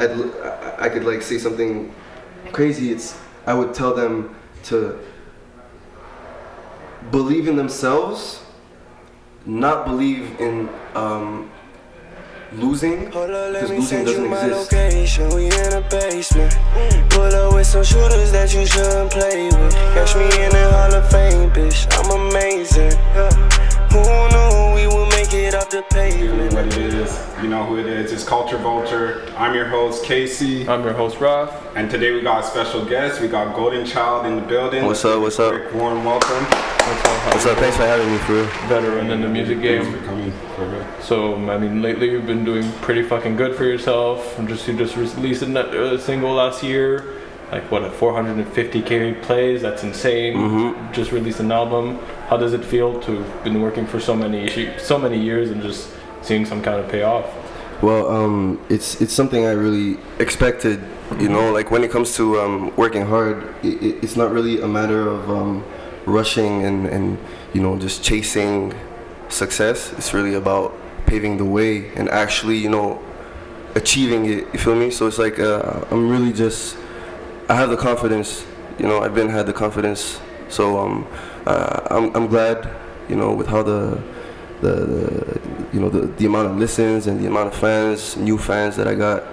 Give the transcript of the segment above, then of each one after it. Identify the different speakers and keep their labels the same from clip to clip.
Speaker 1: I could like say something crazy, I would tell them to believe in themselves, not believe in losing, because losing doesn't exist.
Speaker 2: We in a basement. Pull up with some shooters that you shouldn't play with. Catch me in the Hall of Fame, bitch. I'm amazing. Who knew we would make it up the pavement?
Speaker 3: What it is, you know who it is. It's Culture Vulture. I'm your host, Casey.
Speaker 4: I'm your host, Raf.
Speaker 3: And today we got a special guest. We got Golden Child in the building.
Speaker 1: What's up? What's up?
Speaker 3: Warm welcome.
Speaker 1: What's up? Thanks for having me, for real.
Speaker 4: Veteran in the music game.
Speaker 3: Thanks for coming, for real.
Speaker 4: So, I mean, lately you've been doing pretty fucking good for yourself. You just released a single last year. Like, what, 450K plays? That's insane.
Speaker 1: Mm-hmm.
Speaker 4: Just released an album. How does it feel to have been working for so many years and just seeing some kind of payoff?
Speaker 1: Well, it's something I really expected. You know, like when it comes to working hard, it's not really a matter of rushing and you know, just chasing success. It's really about paving the way and actually, you know, achieving it. You feel me? So it's like I'm really just, I have the confidence. You know, I've had the confidence. So I'm glad, you know, with how the amount of listens and the amount of fans, new fans that I got,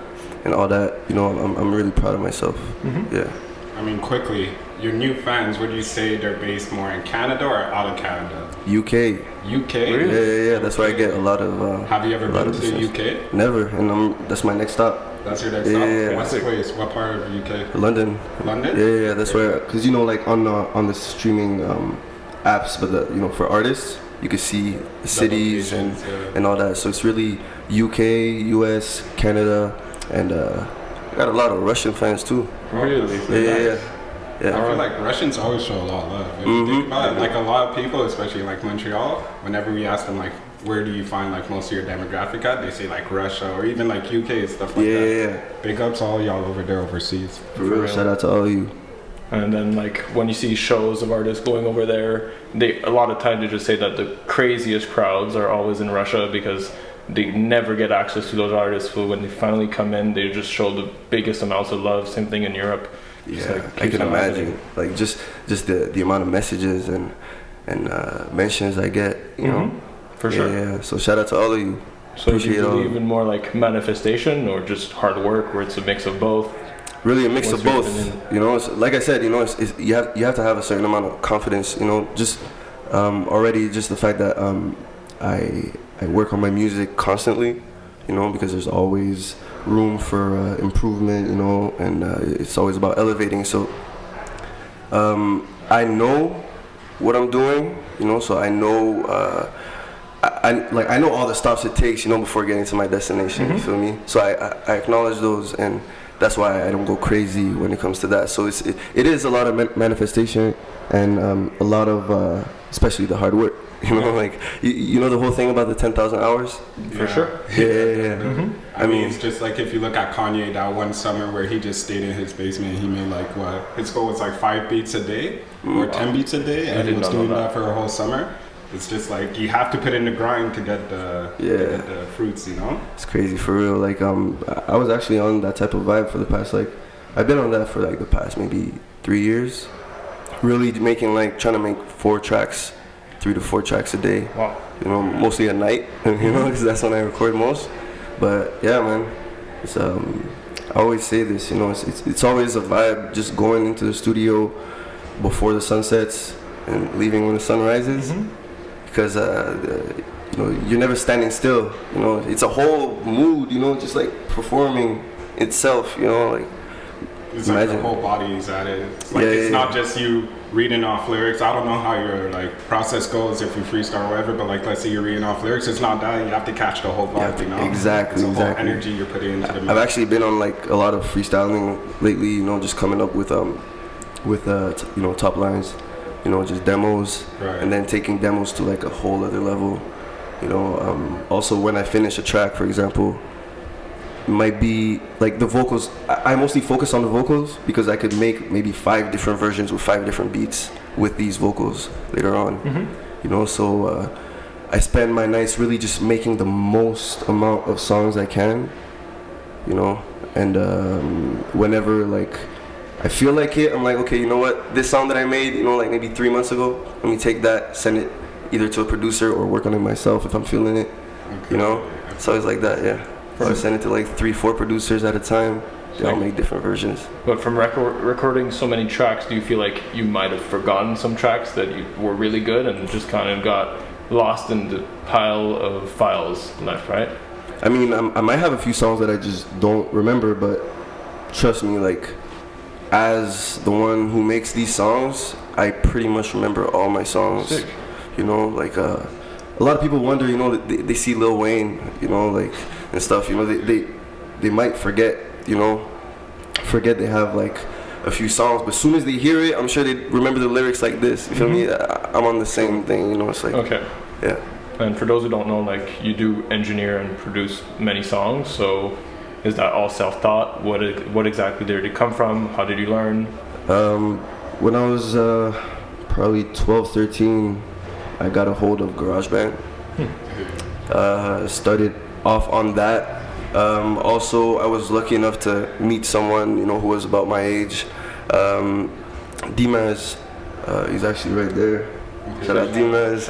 Speaker 1: and all that. You know, I'm really proud of myself. Mm-hmm. Yeah.
Speaker 3: I mean, quickly, your new fans, would you say they're based more in Canada or out of Canada?
Speaker 1: UK.
Speaker 3: UK?
Speaker 1: Really? Yeah. That's where I get a lot of.
Speaker 3: Have you ever been to the UK?
Speaker 1: Never, and that's my next stop.
Speaker 3: That's your next stop?
Speaker 1: Yeah.
Speaker 3: What's the place? What part of the UK?
Speaker 1: London.
Speaker 3: London?
Speaker 1: Yeah. That's where, because you know, like on the streaming apps, but for artists, you can see the cities and all that. So it's really UK, US, Canada, and I got a lot of Russian fans too.
Speaker 4: Really?
Speaker 1: Yeah.
Speaker 3: I feel like Russians always show a lot of love. If you think about it, like a lot of people, especially like Montreal, whenever we ask them like, where do you find like most of your demographic at, they say like Russia or even like UK and stuff like that.
Speaker 1: Yeah.
Speaker 3: Big ups all y'all over there overseas.
Speaker 1: For real. Shout out to all of you.
Speaker 4: And then like when you see shows of artists going over there, a lot of times they just say that the craziest crowds are always in Russia because they never get access to those artists. So when they finally come in, they just show the biggest amounts of love. Same thing in Europe.
Speaker 1: Yeah, I can imagine. Like just the amount of messages and mentions I get, you know.
Speaker 4: For sure.
Speaker 1: Yeah. So shout out to all of you.
Speaker 4: So do you believe in more like manifestation or just hard work, where it's a mix of both?
Speaker 1: Really a mix of both. You know, it's, like I said, you know, you have to have a certain amount of confidence. You know, just already just the fact that I work on my music constantly. You know, because there's always room for improvement. You know, and it's always about elevating. So I know what I'm doing. You know, so I know. I know all the stops it takes, you know, before getting to my destination. You feel me? So I acknowledge those, and that's why I don't go crazy when it comes to that. So it is a lot of manifestation and a lot of especially the hard work. You know, like you know the whole thing about the 10,000 hours.
Speaker 4: For sure.
Speaker 1: Yeah.
Speaker 3: I mean, it's just like if you look at Kanye, that one summer where he just stayed in his basement, he made like what his goal was like 5 beats a day or 10 beats a day, and he was doing that for a whole summer. It's just like you have to put in the grind to get the fruits, you know.
Speaker 1: It's crazy for real. Like I was actually on that type of vibe for the past I've been on that for like the past maybe 3 years. Really trying to make 4 tracks, 3 to 4 tracks a day.
Speaker 4: Wow.
Speaker 1: You know, mostly at night. You know, because that's when I record most. But yeah, man, it's I always say this. You know, it's always a vibe just going into the studio before the sun sets and leaving when the sun rises. Because you know, you're never standing still. You know, it's a whole mood. You know, just like performing itself. You know, like
Speaker 3: it's like the whole body is at it. It's like it's not just you reading off lyrics. I don't know how your like process goes if you freestyle or whatever, but like let's say you're reading off lyrics, it's not that. You have to catch the whole vibe. You know,
Speaker 1: exactly.
Speaker 3: It's the whole energy you're putting into the music.
Speaker 1: I've actually been on like a lot of freestyling lately. You know, just coming up with you know, top lines. You know, just demos, and then taking demos to like a whole other level. You know, also when I finish a track, for example, it might be like the vocals. I mostly focus on the vocals because I could make maybe 5 different versions with 5 different beats with these vocals later on. You know, so I spend my nights really just making the most amount of songs I can. You know, and whenever like I feel like it, I'm like, okay, you know what, this song that I made, you know, like maybe 3 months ago, let me take that, send it either to a producer or work on it myself if I'm feeling it, you know. It's always like that, yeah. So I send it to like 3-4 producers at a time. They all make different versions.
Speaker 4: But from recording so many tracks, do you feel like you might have forgotten some tracks that you were really good and just kind of got lost in the pile of files left, right?
Speaker 1: I mean, I might have a few songs that I just don't remember, but trust me, like, as the one who makes these songs, I pretty much remember all my songs.
Speaker 4: Sick.
Speaker 1: You know, like a lot of people wonder, you know, they see Lil Wayne, you know, like, and stuff, you know, they might forget, you know, they have like a few songs, but as soon as they hear it, I'm sure they remember the lyrics like this. You feel me? I'm on the same thing, you know. It's like,
Speaker 4: okay,
Speaker 1: yeah.
Speaker 4: And for those who don't know, like, you do engineer and produce many songs, so is that all self-taught? What exactly did it come from? How did you learn?
Speaker 1: When I was probably 12, 13, I got a hold of GarageBand. Started off on that. Also, I was lucky enough to meet someone, you know, who was about my age. Dimas, he's actually right there. Shout out Dimas.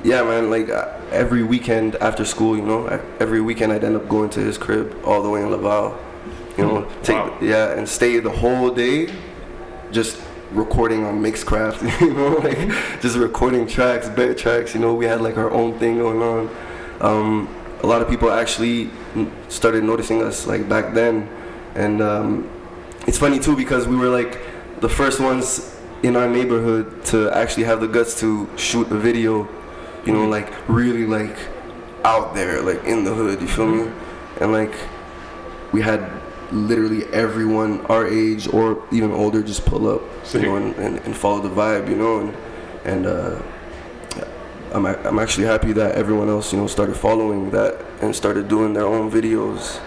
Speaker 1: Yeah, man, like every weekend after school, you know, every weekend I'd end up going to his crib all the way in Laval, you know, and stay the whole day just recording on Mixcraft, you know, like just recording tracks, bare tracks, you know. We had like our own thing going on. A lot of people actually started noticing us like back then, and it's funny too because we were like the first ones in our neighborhood to actually have the guts to shoot a video, you know, like really like out there, like in the hood, you feel me? And like we had literally everyone our age or even older just pull up, you know, and follow the vibe, you know, and I'm actually happy that everyone else, you know, started following that and started doing their own videos.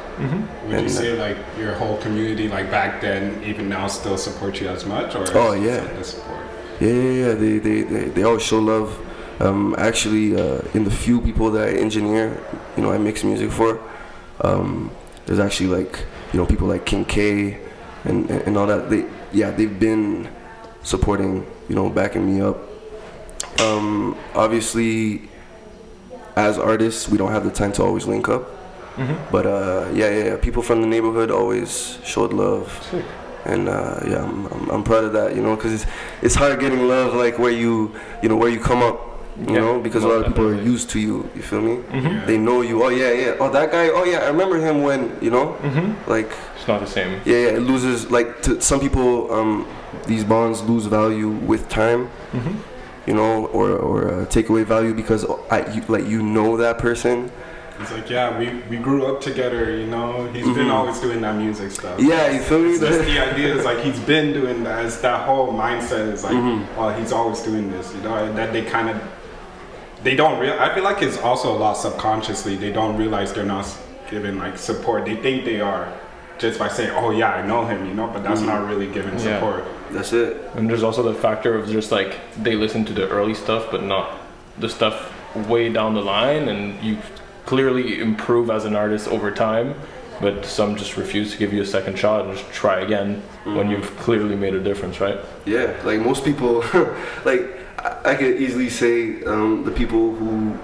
Speaker 3: Would you say like your whole community, like back then, even now, still support you as much, or
Speaker 1: oh yeah,
Speaker 3: the support?
Speaker 1: Yeah. They always show love. Actually, in the few people that I engineer, you know, I mix music for, there's actually like, you know, people like King K and all that. They've been supporting, you know, backing me up. Obviously, as artists, we don't have the time to always link up. But people from the neighborhood always showed love.
Speaker 4: Sick.
Speaker 1: And I'm proud of that, you know, because it's hard getting love like where you come up, you know, because a lot of people are used to you. You feel me? They know you. Oh yeah. Oh, that guy. Oh yeah, I remember him when, you know, like
Speaker 4: it's not the same.
Speaker 1: Yeah, it loses, like, to some people, these bonds lose value with time. You know, or take away value because you know that person.
Speaker 3: It's like, yeah, we grew up together, you know. He's been always doing that music stuff.
Speaker 1: Yeah, you feel me?
Speaker 3: It's just the idea is like he's been doing that. It's that whole mindset is like, oh, he's always doing this, you know. And that they don't real. I feel like it's also a lot subconsciously. They don't realize they're not giving like support. They think they are just by saying, oh yeah, I know him, you know. But that's not really giving support.
Speaker 1: That's it.
Speaker 4: And there's also the factor of just like they listen to the early stuff, but not the stuff way down the line, and you clearly improve as an artist over time, but some just refuse to give you a second shot and just try again when you've clearly made a difference, right?
Speaker 1: Yeah, like most people, like I could easily say the people who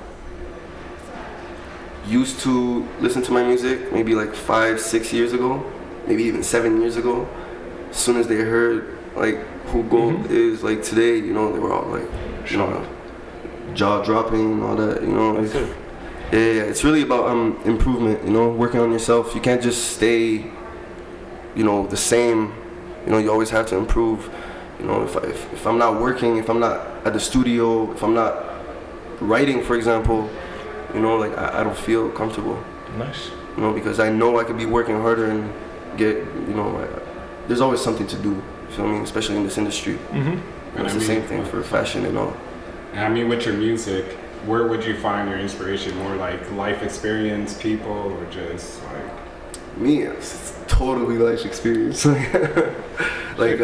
Speaker 1: used to listen to my music maybe like 5-6 years ago, maybe even 7 years ago, as soon as they heard like who Gold is like today, you know, they were all like, you know, jaw dropping and all that, you know. Like, yeah, it's really about improvement, you know, working on yourself. You can't just stay, you know, the same. You know, you always have to improve. You know, if I'm not working, if I'm not at the studio, if I'm not writing, for example, you know, like I don't feel comfortable.
Speaker 4: Nice.
Speaker 1: You know, because I know I could be working harder and get, you know, there's always something to do. You feel me? Especially in this industry. And it's the same thing for fashion and all.
Speaker 3: I mean, with your music, where would you find your inspiration? More like life experience, people, or just like
Speaker 1: me? It's totally life experience. Like,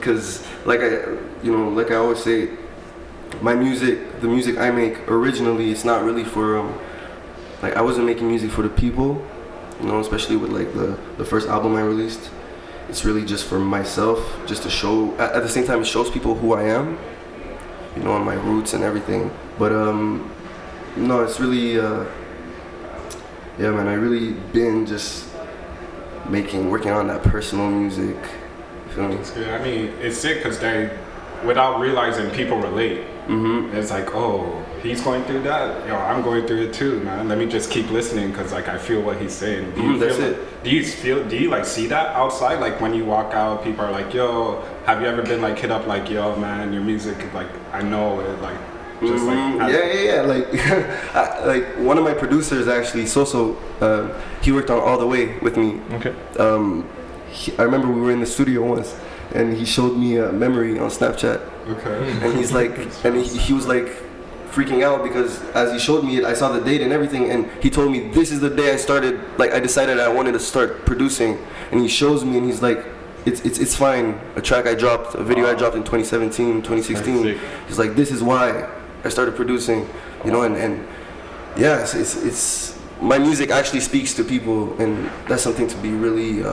Speaker 1: cause like I always say, my music, the music I make originally, it's not really for like I wasn't making music for the people. You know, especially with like the first album I released. It's really just for myself, just to show. At the same time, it shows people who I am. You know, and my roots and everything. But no, it's really yeah, man. I really been just working on that personal music. You feel me?
Speaker 3: It's good. I mean, it's sick because without realizing, people relate. Mm-hmm. It's like, oh, he's going through that. Yo, I'm going through it too, man. Let me just keep listening because like I feel what he's saying. Do you like see that outside? Like when you walk out, people are like, yo, have you ever been like hit up like, yo, man, your music, like I know it, like. Just
Speaker 1: yeah. Like, like one of my producers actually, Soso, he worked on All the Way with me.
Speaker 4: Okay.
Speaker 1: I remember we were in the studio once, and he showed me a memory on Snapchat.
Speaker 3: Okay.
Speaker 1: And he's like, and he was like freaking out because as he showed me it, I saw the date and everything, and he told me this is the day I started. Like I decided I wanted to start producing, and he shows me, and he's like. It's fine. A track I dropped, a video I dropped in 2017, 2016. He's like, this is why I started producing, you know, and yeah, it's my music actually speaks to people, and that's something to be really, you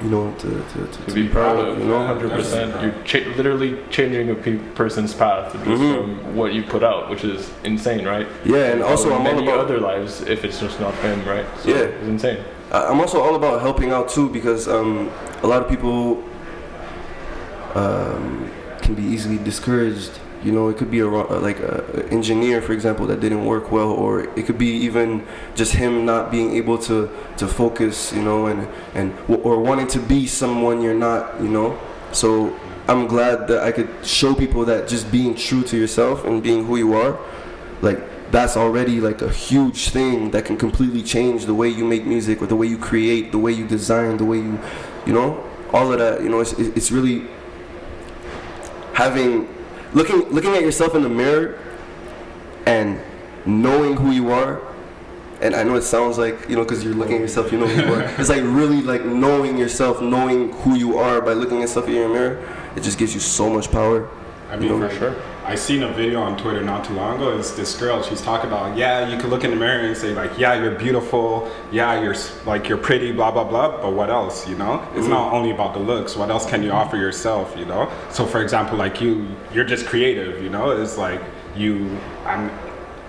Speaker 1: know, to
Speaker 4: be proud of,
Speaker 1: you know,
Speaker 4: 100%. You're literally changing a person's path just from what you put out, which is insane, right?
Speaker 1: Yeah, and also I'm all
Speaker 4: many
Speaker 1: about
Speaker 4: other lives if it's just not him, right? So
Speaker 1: yeah,
Speaker 4: it's insane.
Speaker 1: I'm also all about helping out too because a lot of people can be easily discouraged. You know, it could be like an engineer, for example, that didn't work well, or it could be even just him not being able to focus, you know, or wanting to be someone you're not, you know. So I'm glad that I could show people that just being true to yourself and being who you are, like that's already like a huge thing that can completely change the way you make music, or the way you create, the way you design, the way you know, all of that. You know, it's really looking at yourself in the mirror and knowing who you are. And I know it sounds like, you know, because you're looking at yourself, you know who you are. It's like really like knowing yourself, knowing who you are by looking at yourself in your mirror. It just gives you so much power.
Speaker 3: I mean, you know? For sure. I seen a video on Twitter not too long ago. It's this girl. She's talking about, yeah, you can look in the mirror and say like, yeah, you're beautiful. Yeah, you're pretty, blah, blah, blah. But what else, you know? It's not only about the looks. What else can you offer yourself, you know? So for example, like you're just creative, you know? It's like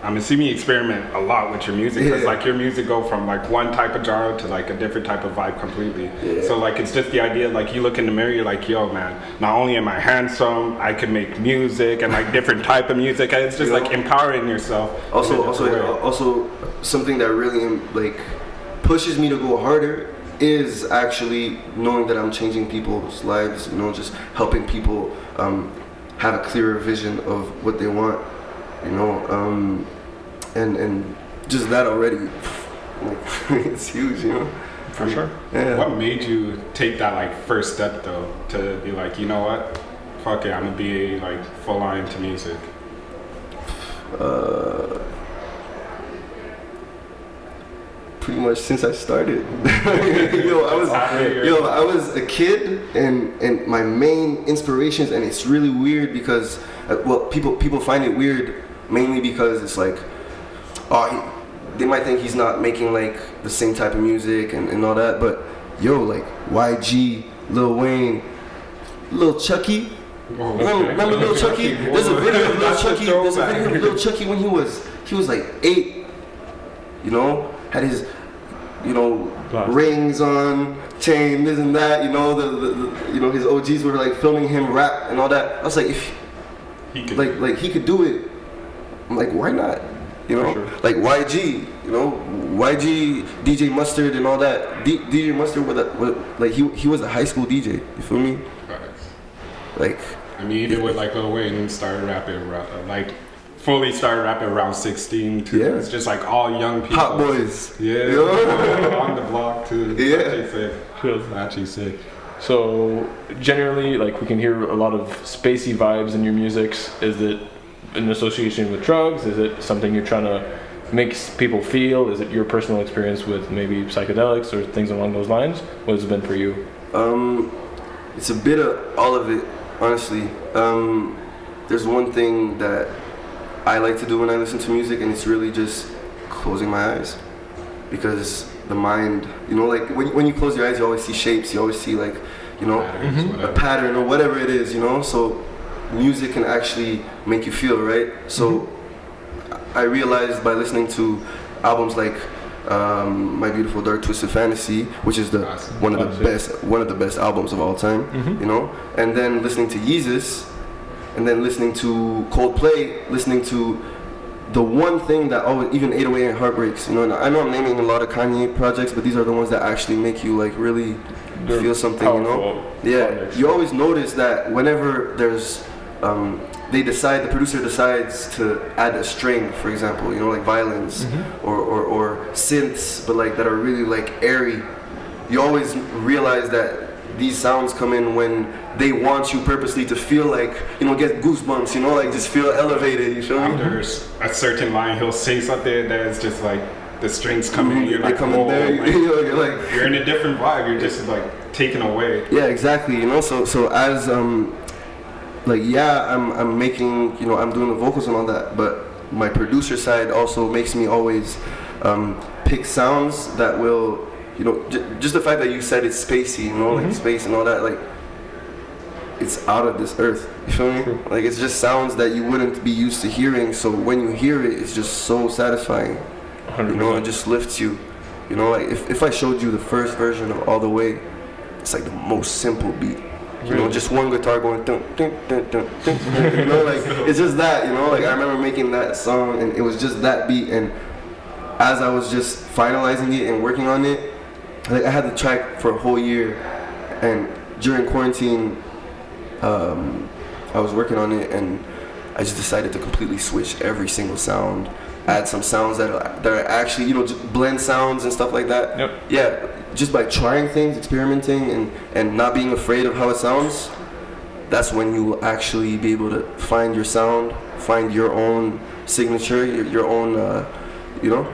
Speaker 3: I'm assuming you experiment a lot with your music because like your music go from like one type of genre to like a different type of vibe completely. Yeah. So like it's just the idea, like you look in the mirror, you're like, yo man, not only am I handsome, I can make music and like different type of music, and it's just like empowering yourself.
Speaker 1: Also something that really like pushes me to go harder is actually knowing that I'm changing people's lives, you know, just helping people have a clearer vision of what they want. You know, and just that already, like, it's huge, you know.
Speaker 3: For sure.
Speaker 1: Yeah.
Speaker 3: What made you take that like first step though to be like, you know what, fuck it, I'm gonna be like full on into music?
Speaker 1: Pretty much since I started. I was a kid, and my main inspirations, and it's really weird because, people find it weird mainly because it's like, they might think he's not making like the same type of music and all that, but like YG, Lil Wayne, Lil Chucky.
Speaker 3: Oh,
Speaker 1: remember Lil Chucky? There's a video of Lil Chucky. There's a video of Lil Chucky when he was like 8. You know, had his, you know, rings on, chain, this and that. You know, the you know, his OGs were like filming him rap and all that. I was like, if he could he could do it, I'm like, why not? You know, sure. Like YG, you know, YG, DJ Mustard and all that. DJ Mustard like he was a high school DJ. You feel me?
Speaker 3: Right.
Speaker 1: Like,
Speaker 3: I mean, even with like Lil Wayne started rapping, like fully started rapping around 16 too. Yeah. It's just like all young people.
Speaker 1: Hot boys.
Speaker 3: Yeah. On the block too.
Speaker 1: Yeah.
Speaker 3: Actually sick.
Speaker 4: So generally, like we can hear a lot of spacey vibes in your music. Is it in association with drugs? Is it something you're trying to make people feel? Is it your personal experience with maybe psychedelics or things along those lines? What has it been for you?
Speaker 1: It's a bit of all of it, honestly. There's one thing that I like to do when I listen to music, and it's really just closing my eyes, because the mind. You know, like when you close your eyes, you always see shapes. You always see like, you know, a pattern or whatever it is. You know, so music can actually make you feel, right? So I realized by listening to albums like My Beautiful Dark Twisted Fantasy, which is one of the best albums of all time, you know, and then listening to Yeezus, and then listening to Coldplay, listening to the one thing that always, even 808 and Heartbreaks, you know, and I know I'm naming a lot of Kanye projects, but these are the ones that actually make you like really feel something, you know? Yeah, projects. You always notice that whenever there's, the producer decides to add a string, for example, you know, like violins or synths, but like that are really like airy, you always realize that these sounds come in when they want you purposely to feel like, you know, get goosebumps, you know, like just feel elevated, you feel me?
Speaker 3: There's a certain line, he'll say something that's just like, the strings come in, you're like,
Speaker 1: oh, there,
Speaker 3: like,
Speaker 1: you're like,
Speaker 3: you're in a different vibe, you're just like taken away.
Speaker 1: Yeah, exactly, you know, so as, like, yeah, I'm making, you know, I'm doing the vocals and all that, but my producer side also makes me always pick sounds that will, you know, just the fact that you said it's spacey, you know, like space and all that, like, it's out of this earth, you feel me? Like, it's just sounds that you wouldn't be used to hearing, so when you hear it, it's just so satisfying, 100%. You know, it just lifts you, you know, like, if I showed you the first version of All The Way, it's like the most simple beat. You know, just one guitar going dun, dun, dun, dun, dun, dun, you know, like, it's just that, you know, like, I remember making that song, and it was just that beat, and as I was just finalizing it and working on it, like, I had the track for a whole year, and during quarantine, I was working on it, and I just decided to completely switch every single sound, add some sounds that are actually, you know, just blend sounds and stuff like that.
Speaker 4: Yep.
Speaker 1: Yeah, just by trying things, experimenting, and not being afraid of how it sounds, that's when you will actually be able to find your sound, find your own signature, your own, you know?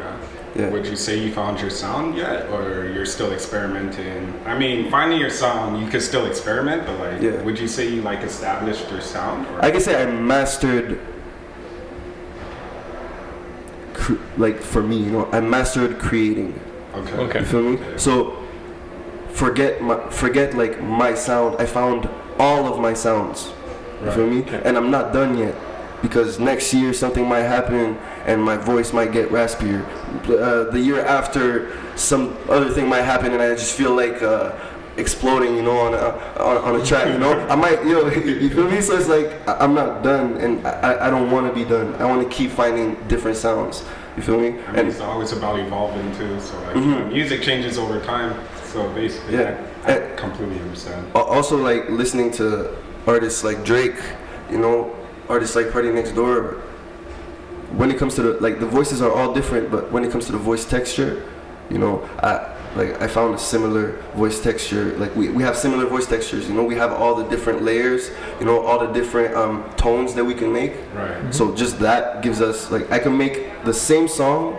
Speaker 3: Yeah. Would you say you found your sound yet, or you're still experimenting? I mean, finding your sound, you could still experiment, but like, would you say you like established your sound? Or?
Speaker 1: I can say I mastered, like, for me, you know, I mastered creating.
Speaker 3: Okay.
Speaker 1: You feel me? Okay. So forget like my sound. I found all of my sounds. You feel me? Okay. And I'm not done yet, because next year something might happen and my voice might get raspier. The year after, some other thing might happen and I just feel like exploding, you know, on a track, you know. I might, you know, you feel me? So it's like, I'm not done, and I don't want to be done. I want to keep finding different sounds. You feel me?
Speaker 3: I mean, it's always about evolving too. So like, you know, music changes over time. So basically, I completely understand.
Speaker 1: Also, like, listening to artists like Drake, you know, artists like Party Next Door. When it comes to the voices are all different, but when it comes to the voice texture, you know, I found a similar voice texture. Like, we have similar voice textures, you know, we have all the different layers, you know, all the different tones that we can make.
Speaker 3: Right.
Speaker 1: So just that gives us, like, I can make the same song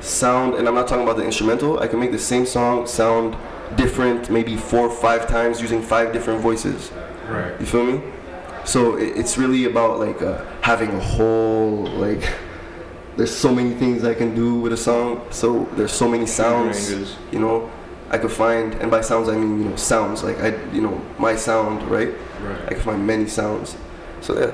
Speaker 1: sound, and I'm not talking about the instrumental, I can make the same song sound different maybe 4 or 5 times using 5 different voices.
Speaker 3: Right.
Speaker 1: You feel me? So it's really about, like, having a whole, like, there's so many things I can do with a song, so there's so many sounds, you know, I could find, and by sounds I mean, you know, sounds, like, you know, my sound, right? I can find many sounds, so yeah.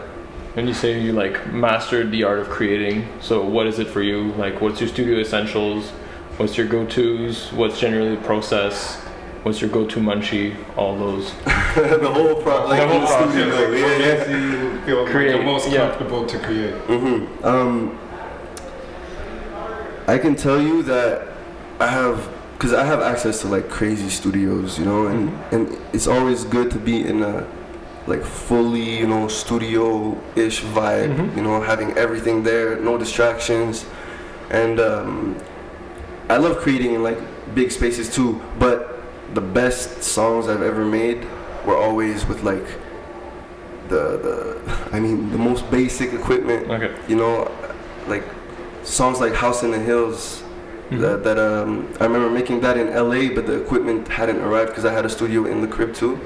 Speaker 4: And you say you, like, mastered the art of creating, so what is it for you? Like, what's your studio essentials? What's your go-tos? What's generally the process? What's your go-to munchie? All those.
Speaker 1: The whole process. Like,
Speaker 3: the whole process.
Speaker 1: Like,
Speaker 3: what makes you feel
Speaker 4: create,
Speaker 3: the most comfortable to create?
Speaker 1: I can tell you that I have access to, like, crazy studios, you know, and it's always good to be in a, like, fully, you know, studio-ish vibe, you know, having everything there, no distractions, and I love creating in, like, big spaces too, but the best songs I've ever made were always with, like, the most basic equipment.
Speaker 4: Okay.
Speaker 1: You know, like songs like House in the Hills. That I remember making that in LA, but the equipment hadn't arrived because I had a studio in the crib too.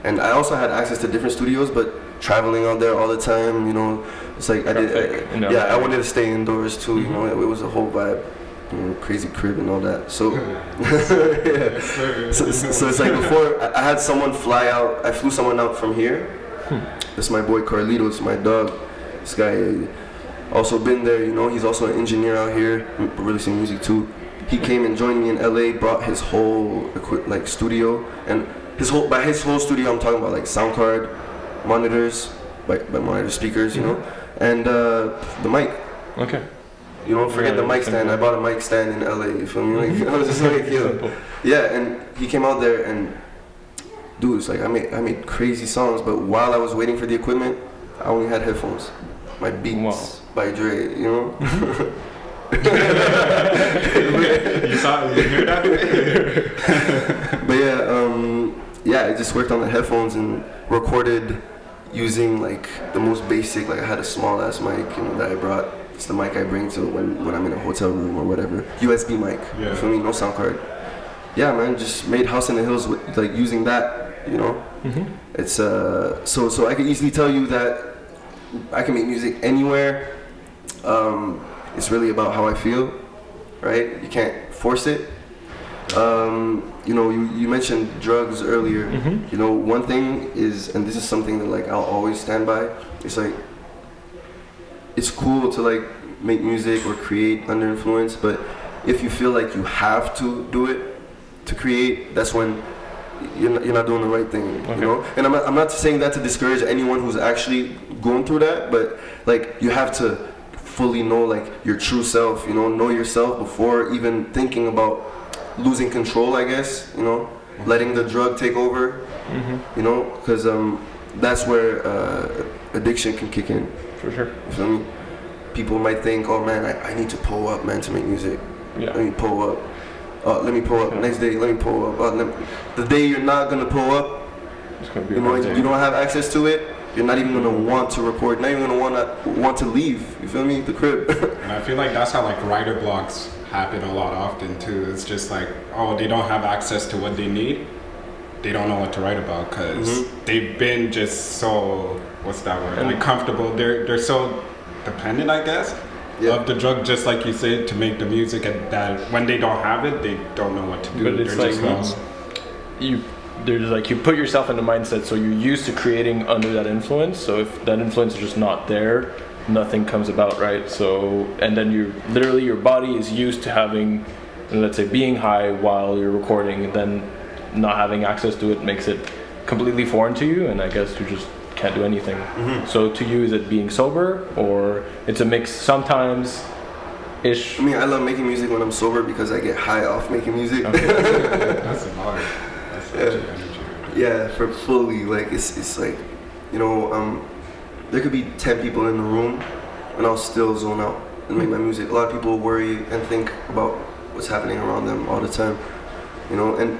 Speaker 1: And I also had access to different studios, but traveling out there all the time, you know, it's like I wanted to stay indoors too, you know, it was a whole vibe. crazy crib and all that. So, yeah. So it's like before I had someone fly out. I flew someone out from here. This is my boy Carlitos, my dog. This guy also been there. He's also an engineer out here, releasing music too. He came and joined me in LA. Brought his whole studio, and by his whole studio, I'm talking about like sound card, monitors, by monitor speakers, and the mic.
Speaker 4: Okay.
Speaker 1: Forget the mic stand. I bought a mic stand in LA. You feel me? Like, I was just like, yeah. And he came out there, and dude, it's like I made crazy songs. But while I was waiting for the equipment, I only had headphones. My Beats by Dre.
Speaker 3: You hear that?
Speaker 1: But yeah, I just worked on the headphones and recorded using like the most basic. Like I had a small ass mic, that I brought. It's the mic I bring to when I'm in a hotel room or whatever. USB mic.
Speaker 3: Yeah.
Speaker 1: You feel me? No sound card. Yeah, man. Just made House in the Hills with like using that. It's so I can easily tell you that I can make music anywhere. It's really about how I feel, right? You can't force it. You mentioned drugs earlier. One thing is, and this is something that like I'll always stand by. It's like it's cool to like make music or create under influence, but if you feel like you have to do it to create, that's when you're not doing the right thing. And I'm not saying that to discourage anyone who's actually going through that, but like you have to fully know like your true self, know yourself before even thinking about losing control, I guess, letting the drug take over, because that's where addiction can kick in.
Speaker 4: For sure.
Speaker 1: You feel me? People might think, oh man, I need to pull up, man, to make music.
Speaker 4: Yeah.
Speaker 1: Let me pull up. Let me pull up. Next day, let me pull up. The day you're not gonna pull up,
Speaker 4: It's gonna be
Speaker 1: you don't have access to it. You're not even gonna want to record. Not even gonna want to leave. You feel me? The crib.
Speaker 3: And I feel like that's how like writer blocks happen a lot often too. It's just like, they don't have access to what they need. They don't know what to write about because they've been just so, what's that word? Like comfortable. They're so dependent, I guess, of the drug, just like you said, to make the music, and that when they don't have it, they don't know what to do.
Speaker 4: But it's
Speaker 3: They're just
Speaker 4: like
Speaker 3: lost.
Speaker 4: you put yourself in the mindset, so you're used to creating under that influence. So if that influence is just not there, nothing comes about, right? So, and then your body is used to having, let's say, being high while you're recording, and then not having access to it makes it completely foreign to you, and I guess you just can't do anything. So to you, is it being sober, or it's a mix sometimes ish?
Speaker 1: I mean, I love making music when I'm sober because I get high off making music.
Speaker 3: Okay. That's a lot. That's such an energy.
Speaker 1: Yeah, for fully, like it's like, there could be 10 people in the room and I'll still zone out and make my music. A lot of people worry and think about what's happening around them all the time, and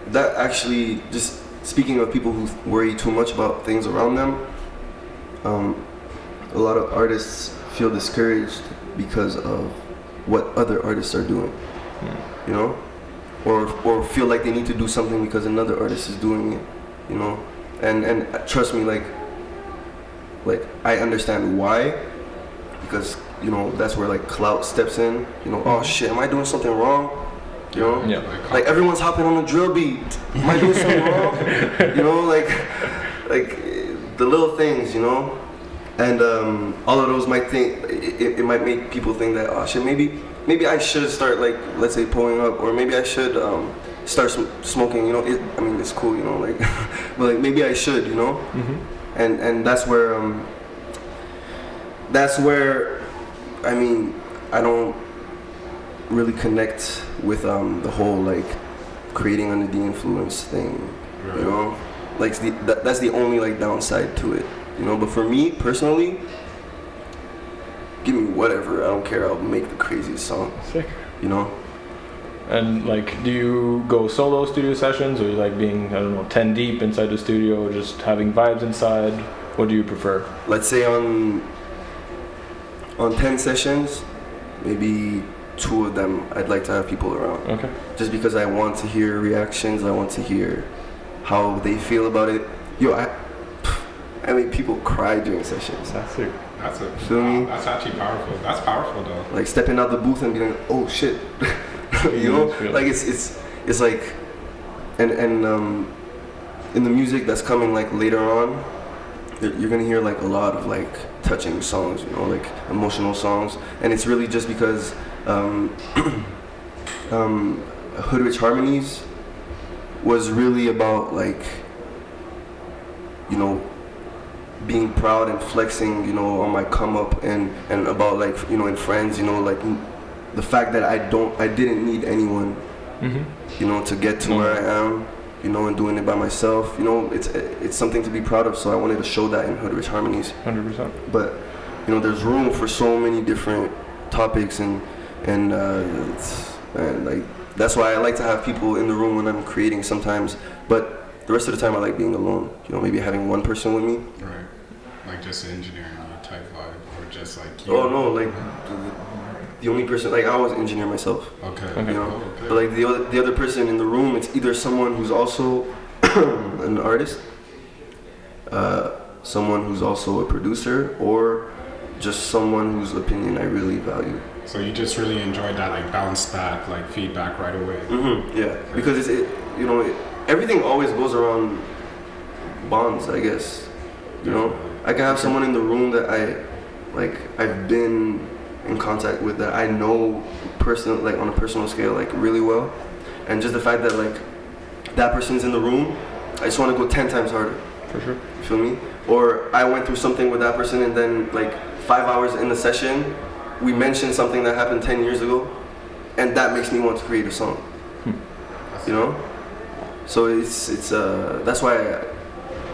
Speaker 1: that actually, just speaking of people who worry too much about things around them, a lot of artists feel discouraged because of what other artists are doing, or feel like they need to do something because another artist is doing it, and trust me, like I understand why, because that's where like clout steps in. Oh shit, am I doing something wrong?
Speaker 4: Yeah.
Speaker 1: Like everyone's hopping on a drill beat. Am I doing something wrong? Like the little things, and all of those might think it might make people think that, oh shit, maybe I should start, like, let's say, pulling up, or maybe I should start smoking. It's cool, like, but like maybe I should, and that's where I don't really connect with the whole like creating under the influence thing,
Speaker 3: Right.
Speaker 1: Like that's the only like downside to it, But for me personally, give me whatever, I don't care. I'll make the craziest song.
Speaker 4: Sick.
Speaker 1: And
Speaker 4: like, do you go solo studio sessions, or you like being 10 deep inside the studio, or just having vibes inside? What do you prefer?
Speaker 1: Let's say on 10 sessions, maybe 2 of them I'd like to have people around.
Speaker 4: Okay.
Speaker 1: Just because I want to hear reactions, I want to hear how they feel about it. I make people cry during sessions.
Speaker 4: That's it.
Speaker 1: Feel me?
Speaker 3: That's actually powerful. That's powerful though.
Speaker 1: Like stepping out the booth and being like, oh shit, you know, like it's like, and in the music that's coming like later on, you're gonna hear like a lot of like touching songs, you know, like emotional songs, and it's really just because Hood Rich Harmonies was really about like, you know, being proud and flexing, you know, on my come up, and about like, you know, in friends, you know, like the fact that I didn't need anyone, you know, to get to where I am, you know, and doing it by myself, you know, it's something to be proud of. So I wanted to show that in Hood Rich Harmonies.
Speaker 4: 100%.
Speaker 1: But you know, there's room for so many different topics, and like that's why I like to have people in the room when I'm creating sometimes. But the rest of the time I like being alone. You know, maybe having one person with me.
Speaker 3: Right. Like just engineering type vibe, or just like.
Speaker 1: Oh no, like the only person, like I always engineer myself.
Speaker 3: Okay.
Speaker 1: You know,
Speaker 3: okay.
Speaker 1: but like the other person in the room, it's either someone who's also an artist, someone who's also a producer, or just someone whose opinion I really value.
Speaker 3: So you just really enjoyed that like bounce back, like feedback right away.
Speaker 1: Yeah, because you know, everything always goes around bonds, I guess. You know, I can have someone in the room that I've been in contact with, that I know personal, like on a personal scale, like really well, and just the fact that like that person's in the room, I just want to go 10 times harder.
Speaker 4: For sure.
Speaker 1: You feel me? Or I went through something with that person, and then like 5 hours in the session, we mentioned something that happened 10 years ago, and that makes me want to create a song. You know? So it's that's why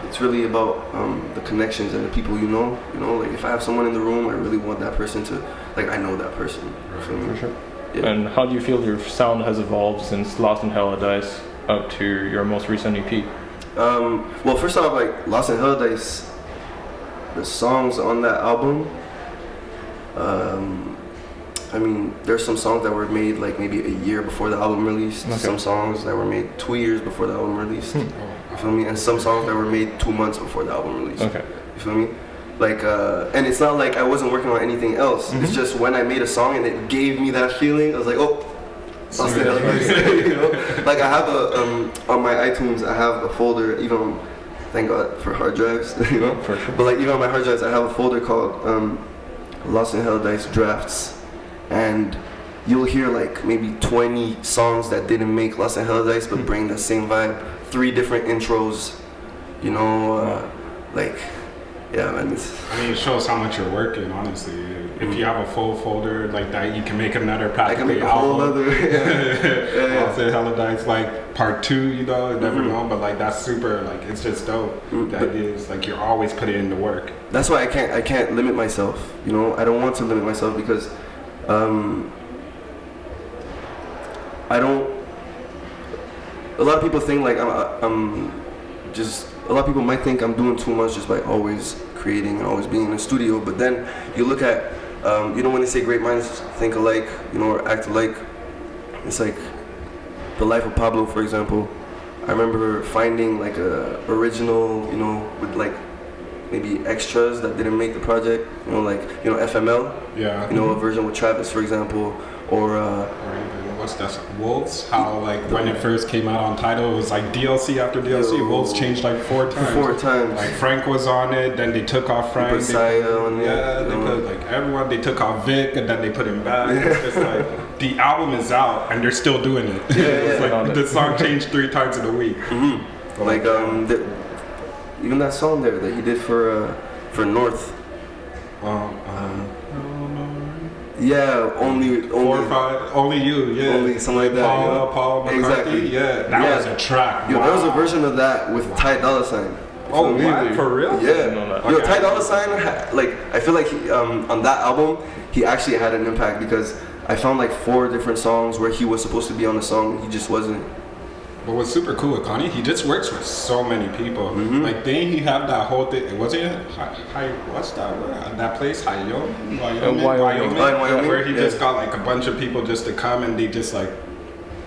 Speaker 1: it's really about the connections and the people you know. You know, like if I have someone in the room, I really want that person to, like, I know that person. You feel me?
Speaker 4: For sure.
Speaker 1: Yeah.
Speaker 4: And how do you feel your sound has evolved since Lost in Helladise up to your most recent EP?
Speaker 1: Well, first off, like Lost in Helladise, the songs on that album, I mean, there's some songs that were made like maybe a year before the album released.
Speaker 4: Okay.
Speaker 1: Some songs that were made 2 years before the album released. You feel me? And some songs that were made 2 months before the album released.
Speaker 4: Okay.
Speaker 1: You feel me? Like, and it's not like I wasn't working on anything else. It's just when I made a song and it gave me that feeling, I was like, oh, Lost in Helladise. You know? Like I have on my iTunes, I have a folder, even thank God for hard drives, you know?
Speaker 4: For sure.
Speaker 1: But like even on my hard drives, I have a folder called Lost in Helladise Drafts. And you'll hear like maybe 20 songs that didn't make Lost in Helladise but bring the same vibe. 3 different intros, you know, like, yeah, man.
Speaker 3: I mean, it shows how much you're working, honestly. If you have a full folder like that, you can make another
Speaker 1: I can
Speaker 3: practically
Speaker 1: make a whole
Speaker 3: album.
Speaker 1: other, yeah.
Speaker 3: Lost in Helladise, like part 2, you know, you never know, but like that's super, like it's just dope. The idea is like you're always putting in the work.
Speaker 1: That's why I can't limit myself, you know. I don't want to limit myself because I don't. A lot of people think like I'm just. A lot of people might think I'm doing too much just by always creating and always being in the studio. But then you look at, you know, when they say great minds think alike, you know, or act alike. It's like the life of Pablo, for example. I remember finding like a original, you know, with like maybe extras that didn't make the project, you know, like, you know, FML,
Speaker 3: Yeah.
Speaker 1: you know, a version with Travis, for example, or
Speaker 3: Or even, what's that? Wolves? How like when it first came out on Tidal, it was like DLC after DLC.
Speaker 1: Yo.
Speaker 3: Wolves changed like 4 times.
Speaker 1: 4 times.
Speaker 3: Like Frank was on it, then they took off Frank.
Speaker 1: Put Saya on it,
Speaker 3: Yeah,
Speaker 1: you
Speaker 3: they
Speaker 1: know.
Speaker 3: put like everyone. They took off Vic, and then they put him back. It's just like the album is out, and they're still doing it. It's like the song changed 3 times in a week.
Speaker 1: like even that song there that he did for North. Yeah, only
Speaker 3: 4 or 5, only you, yeah.
Speaker 1: Only something like that,
Speaker 3: Paul,
Speaker 1: you know?
Speaker 3: Paul McCartney,
Speaker 1: Exactly.
Speaker 3: yeah. That was a track.
Speaker 1: Yo,
Speaker 3: wow.
Speaker 1: there was a version of that with Ty Dolla $ign.
Speaker 3: Oh, what? For real?
Speaker 1: Yeah.
Speaker 4: know that.
Speaker 1: Yo,
Speaker 3: Okay.
Speaker 1: Ty Dolla $ign, like, I feel like he, on that album, he actually had an impact because I found like 4 different songs where he was supposed to be on the song and he just wasn't.
Speaker 3: But what's super cool with Kanye, he just works with so many people. Like, didn't he have that whole thing? Was it what's that word? That place, Wyoming,
Speaker 4: Wyoming.
Speaker 1: Wyoming.
Speaker 3: where he
Speaker 1: Yeah.
Speaker 3: just got like a bunch of people just to come and they just like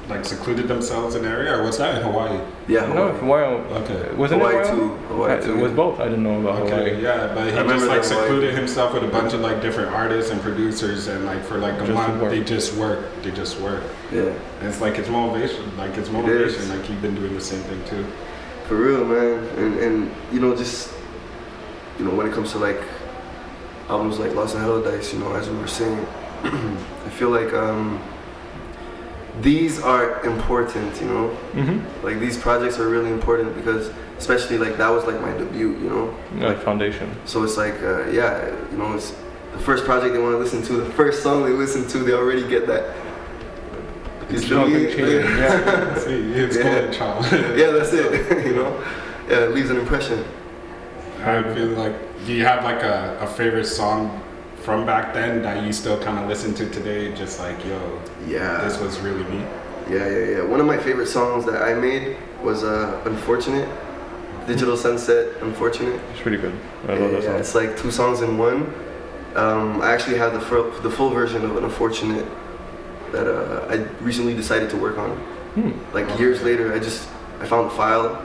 Speaker 3: like secluded themselves in an area, or was that in Hawaii?
Speaker 1: Yeah,
Speaker 4: No,
Speaker 1: Hawaii.
Speaker 4: Hawaii.
Speaker 3: Okay.
Speaker 4: Wasn't
Speaker 1: Hawaii
Speaker 4: it
Speaker 1: too. Hawaii too.
Speaker 4: It was both. I didn't know about
Speaker 3: Okay,
Speaker 4: Hawaii.
Speaker 3: yeah, but he
Speaker 1: I remember
Speaker 3: just like
Speaker 1: that Hawaii.
Speaker 3: secluded himself with a bunch of like different artists and producers, and like for like a
Speaker 4: Just
Speaker 3: month
Speaker 4: work.
Speaker 3: they just work.
Speaker 1: Yeah,
Speaker 3: And it's like his motivation, like he's been doing the same thing too.
Speaker 1: for real, man. And you know, just you know, when it comes to like albums like Lost and Helladise, you know, as we were saying, I feel like these are important, you know. Like these projects are really important because, especially like that was like my debut, you know.
Speaker 4: Like foundation.
Speaker 1: So it's like, yeah, you know, it's the first project they want to listen to, the first song they listen to, they already get that. You feel me?
Speaker 3: Yeah, see, it's golden child.
Speaker 1: Yeah, that's it. You know, yeah, it leaves an impression.
Speaker 3: I feel like, do you have like a favorite song from back then that you still kind of listen to today? Just like, yo,
Speaker 1: Yeah.
Speaker 3: this was really me.
Speaker 1: Yeah. One of my favorite songs that I made was Unfortunate. Digital Sunset, Unfortunate.
Speaker 4: It's pretty good. I love that song.
Speaker 1: It's like 2 songs in one. I actually have the full version of Unfortunate that I recently decided to work on. Like years later, I found the file,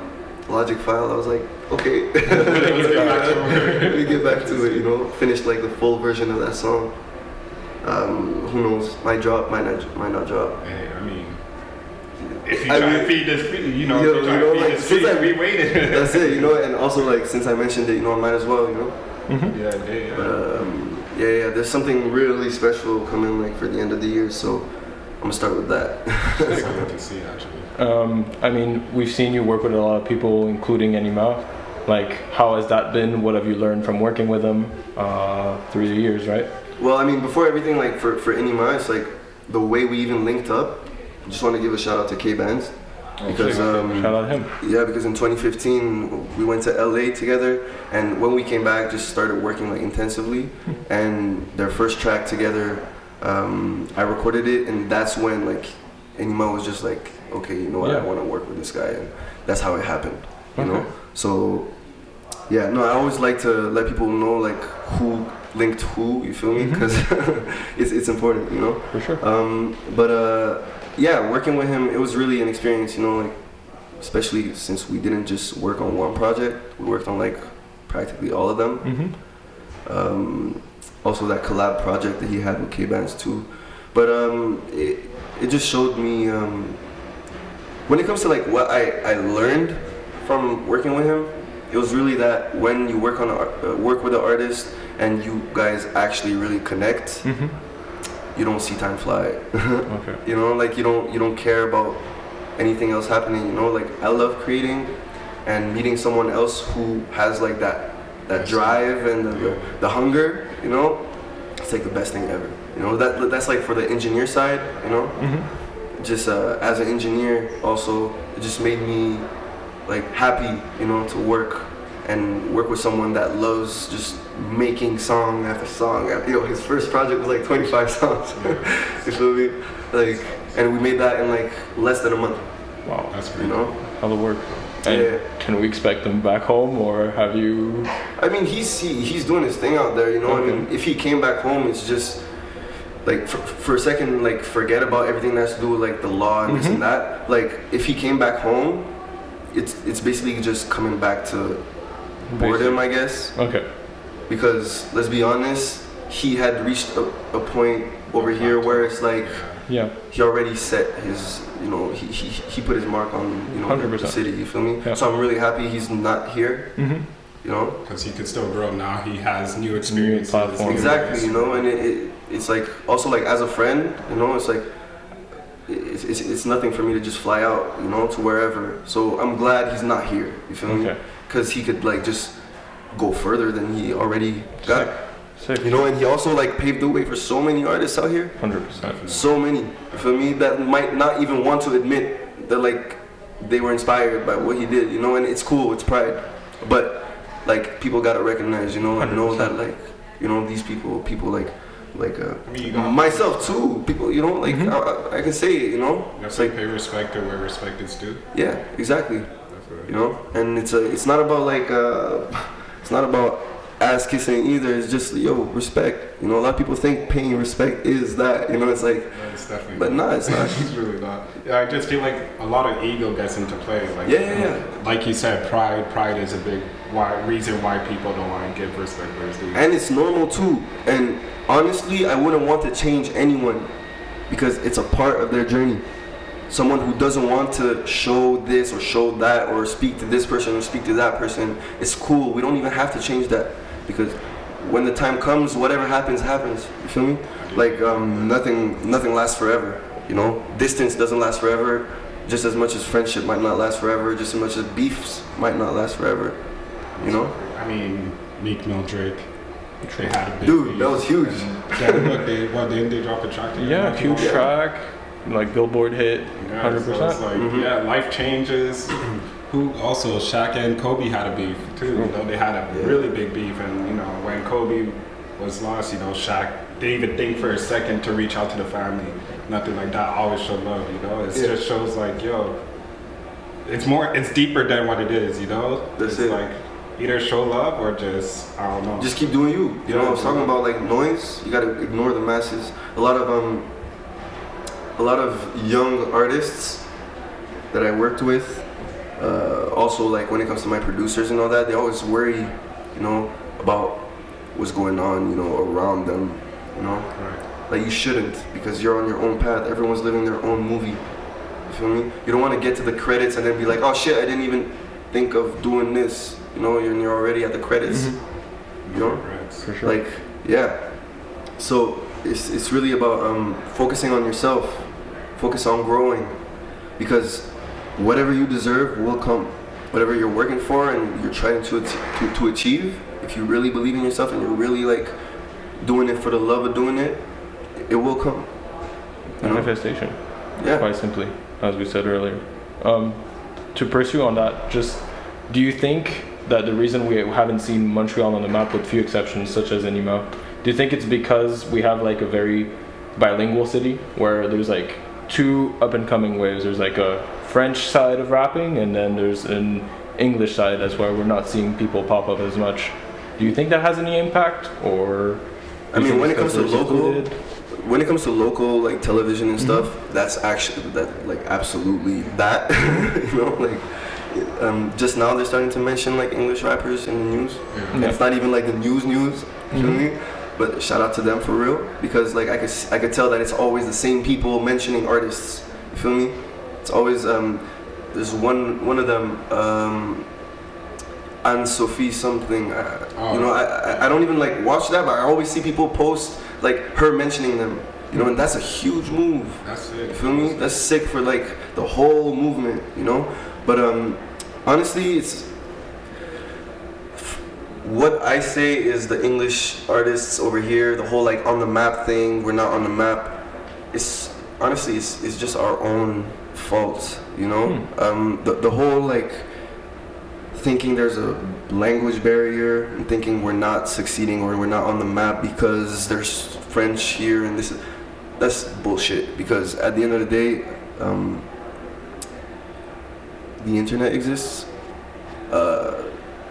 Speaker 1: Logic file. I was like, okay, let me get back to it. You know, finished like the full version of that song. Who knows? Might drop, might not drop.
Speaker 3: Hey, I mean, if you try to feed this feed, you know,
Speaker 1: Yo,
Speaker 3: if you try
Speaker 1: you know,
Speaker 3: to feed
Speaker 1: like,
Speaker 3: this
Speaker 1: since
Speaker 3: feed, we waited.
Speaker 1: That's it, you know. And also, like, since I mentioned it, you know, I might as well, you know.
Speaker 3: Yeah.
Speaker 1: But yeah. There's something really special coming, like for the end of the year, so I'm gonna start with that.
Speaker 3: That's something to see, actually.
Speaker 4: I mean, we've seen you work with a lot of people, including Enima. Like, how has that been? What have you learned from working with them through the years, right?
Speaker 1: Well, I mean, before everything, like for Enima, it's like the way we even linked up. I just want to give a shout out to K-Bands because
Speaker 4: Shout out him.
Speaker 1: yeah, because in 2015 we went to LA together, and when we came back, just started working like intensively. And their first track together, I recorded it, and that's when like Enima was just like, okay, you know what, I want to work with this guy, and that's how it happened. You know, so yeah, no, I always like to let people know like who linked who. You feel me? Because it's important, you know.
Speaker 4: For sure.
Speaker 1: But yeah, working with him, it was really an experience, you know, like especially since we didn't just work on one project, we worked on like practically all of them. Also that collab project that he had with K-Bands too. But it just showed me when it comes to like what I learned from working with him, it was really that when you work with an artist and you guys actually really connect, you don't see time fly.
Speaker 4: Okay.
Speaker 1: You know, like you don't care about anything else happening. You know, like I love creating and meeting someone else who has like that drive and the hunger. You know, it's like the best thing ever. You know, that's like for the engineer side. You know, just as an engineer, also it just made me like happy. You know, to work with someone that loves just making song after song. You know, his first project was like 25 songs. You feel me? Like, and we made that in like less than a month.
Speaker 4: Wow,
Speaker 3: That's great.
Speaker 1: You know?
Speaker 4: hell of work. And
Speaker 1: Yeah.
Speaker 4: can we expect them back home, or have you?
Speaker 1: I mean, he's doing his thing out there. You know,
Speaker 4: Okay.
Speaker 1: I mean, if he came back home, it's just like for a second, like forget about everything that has to do with like the law and this and that. Like, if he came back home, it's basically just coming back to boredom, I guess.
Speaker 4: Okay.
Speaker 1: Because let's be honest, he had reached a point over here where it's like
Speaker 4: Yeah.
Speaker 1: he already set his, you know, he put his mark on, you know, the
Speaker 4: 100%.
Speaker 1: city. You feel me?
Speaker 4: Yeah.
Speaker 1: So I'm really happy he's not here. You know.
Speaker 3: Because he could still grow now. He has new experiences.
Speaker 4: platform.
Speaker 1: Exactly, you know, and it's like also like as a friend, you know, it's like it's nothing for me to just fly out, you know, to wherever. So I'm glad he's not here. You feel me?
Speaker 4: Okay.
Speaker 1: Because he could like just go further than he already got.
Speaker 4: Sick.
Speaker 1: You know, and he also like paved the way for so many artists out here.
Speaker 4: 100%.
Speaker 1: So many. You feel me? That might not even want to admit that like they were inspired by what he did. You know, and it's cool. It's pride. But like people gotta recognize, you know, and know that like, you know, these people like
Speaker 3: mean, you got-
Speaker 1: myself too. People, you know, like I can say it, you know.
Speaker 3: You have
Speaker 1: It's
Speaker 3: to
Speaker 1: like
Speaker 3: pay respect to where respect is due.
Speaker 1: yeah, exactly.
Speaker 3: That's right.
Speaker 1: You know, and it's not about like it's not about ass kissing either. It's just, yo, respect. You know, a lot of people think paying respect is that. You know, it's like,
Speaker 3: Yeah, it's definitely
Speaker 1: but
Speaker 3: not.
Speaker 1: nah, it's not.
Speaker 3: It's really not. Yeah, I just feel like a lot of ego gets into play. Like,
Speaker 1: Yeah.
Speaker 3: Like you said, pride is a big reason why people don't want to give respect where it's due.
Speaker 1: And it's normal too. And honestly, I wouldn't want to change anyone because it's a part of their journey. Someone who doesn't want to show this or show that or speak to this person or speak to that person, it's cool. We don't even have to change that because when the time comes, whatever happens, happens. You feel me? Like nothing lasts forever. You know, distance doesn't last forever. Just as much as friendship might not last forever. Just as much as beefs might not last forever. You know?
Speaker 3: I mean, Meek Mill, Drake. They had a big
Speaker 1: Dude,
Speaker 3: beef.
Speaker 1: that was huge.
Speaker 3: And, look, didn't they drop a track together?
Speaker 4: Yeah, huge track, like Billboard hit,
Speaker 3: Yeah,
Speaker 4: 100%.
Speaker 3: so it's like, yeah, life changes. Who also, Shaq and Kobe had a beef too. You know, they had a really big beef, and you know, when Kobe was lost, you know, Shaq didn't even think for a second to reach out to the family. Nothing like that. Always show love. You know, it just shows like, yo, it's deeper than what it is. You know,
Speaker 1: That's
Speaker 3: it's
Speaker 1: it.
Speaker 3: like either show love or just I don't know.
Speaker 1: Just keep doing you. You know, I was talking about like noise. You gotta ignore the masses. A lot of young artists that I worked with, also like when it comes to my producers and all that, they always worry, you know, about what's going on, you know, around them. You know,
Speaker 3: Right.
Speaker 1: like you shouldn't because you're on your own path. Everyone's living their own movie. You feel me? You don't want to get to the credits and then be like, oh shit, I didn't even think of doing this. You know, you're already at the credits. You know,
Speaker 3: Right.
Speaker 4: For sure.
Speaker 1: like yeah. So it's really about focusing on yourself, focus on growing, because whatever you deserve will come. Whatever you're working for and you're trying to achieve, if you really believe in yourself and you're really like doing it for the love of doing it, it will come. You know?
Speaker 4: Manifestation.
Speaker 1: Yeah.
Speaker 4: Quite simply, as we said earlier. To pursue on that, just do you think that the reason we haven't seen Montreal on the map, with few exceptions such as Enima, do you think it's because we have like a very bilingual city where there's like two up and coming waves? There's like a French side of rapping and then there's an English side. That's why we're not seeing people pop up as much. Do you think that has any impact, or?
Speaker 1: I mean, when it comes to
Speaker 4: because they're
Speaker 1: local,
Speaker 4: secluded?
Speaker 1: when it comes to local like television and stuff, that's actually absolutely that. You know, like just now they're starting to mention like English rappers in the news. And it's not even like the news. You feel me? But shout out to them for real, because like I could tell that it's always the same people mentioning artists. You feel me? It's always there's one of them. Anne Sophie something, you know, I don't even like watch that, but I always see people post like her mentioning them, you know, and that's a huge move.
Speaker 3: That's it.
Speaker 1: You feel me? That's sick for like the whole movement, you know. But honestly, it's what I say is the English artists over here, the whole like on the map thing. We're not on the map. It's honestly, it's just our own fault, you know. The whole like thinking there's a language barrier and thinking we're not succeeding or we're not on the map because there's French here and this, that's bullshit. Because at the end of the day, the internet exists.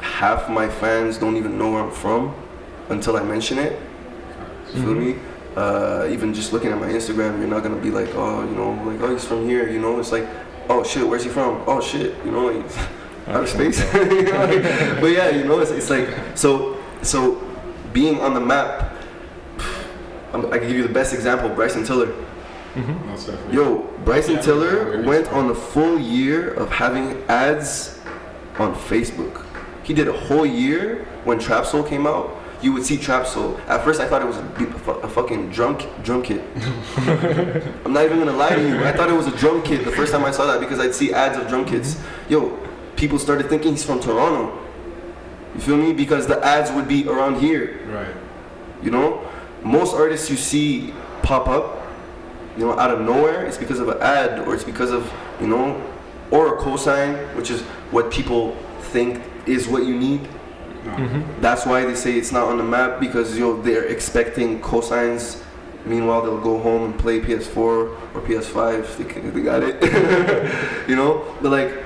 Speaker 1: Half my fans don't even know where I'm from until I mention it. You feel me? Even just looking at my Instagram, you're not gonna be like, oh, you know, like, oh, he's from here, you know. It's like, oh shit, where's he from? Oh shit, you know, like, outer space. You know, like, but yeah, you know, it's like, so being on the map, I can give you the best example, Bryson Tiller.
Speaker 3: Most definitely.
Speaker 1: Yo, Bryson Tiller went on a full year of having ads on Facebook. He did a whole year when Trap Soul came out. You would see Trap Soul. At first I thought it was a fucking drum kit. I'm not even gonna lie to you. I thought it was a drum kit the first time I saw that, because I'd see ads of drum kits. Yo, people started thinking he's from Toronto. You feel me? Because the ads would be around here.
Speaker 3: Right.
Speaker 1: You know? Most artists you see pop up, you know, out of nowhere, it's because of an ad, or it's because of, you know, or a cosign, which is what people think is what you need. That's why they say it's not on the map, because they're expecting cosigns. Meanwhile, they'll go home and play PS4 or PS5. They got it. You know, but like,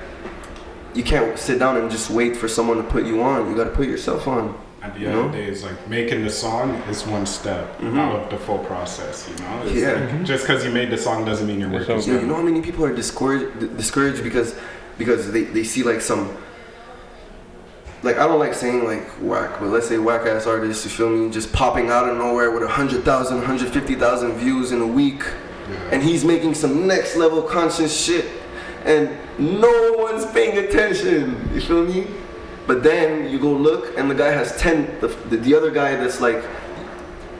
Speaker 1: you can't sit down and just wait for someone to put you on. You got to put yourself on.
Speaker 3: At the end of the day, it's like making the song is one step out of the full process, you know? It's like, just because you made the song doesn't mean your work is done.
Speaker 1: You know how many people are discouraged because they see like some, like, I don't like saying like whack, but let's say whack ass artists, you feel me, just popping out of nowhere with 100,000, 150,000 views in a week, and he's making some next level conscious shit, and no one's paying attention, you feel me? But then you go look, and the guy has 10. The other guy that's like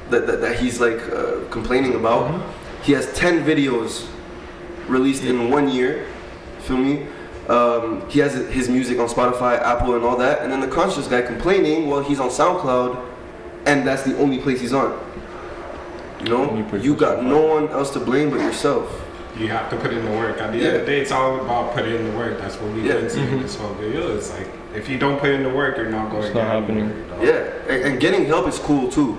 Speaker 1: that he's like complaining about, he has 10 videos released in 1 year. Feel me? He has his music on Spotify, Apple, and all that. And then the conscious guy complaining, well, he's on SoundCloud, and that's the only place he's on. You know, you got no one else to blame but yourself.
Speaker 3: You have to put in the work. At the end of the day, it's all about putting in the work. That's what we've been saying this whole video. It's like, if you don't put in the work, you're not going to get anywhere.
Speaker 1: Yeah, and getting help is cool too.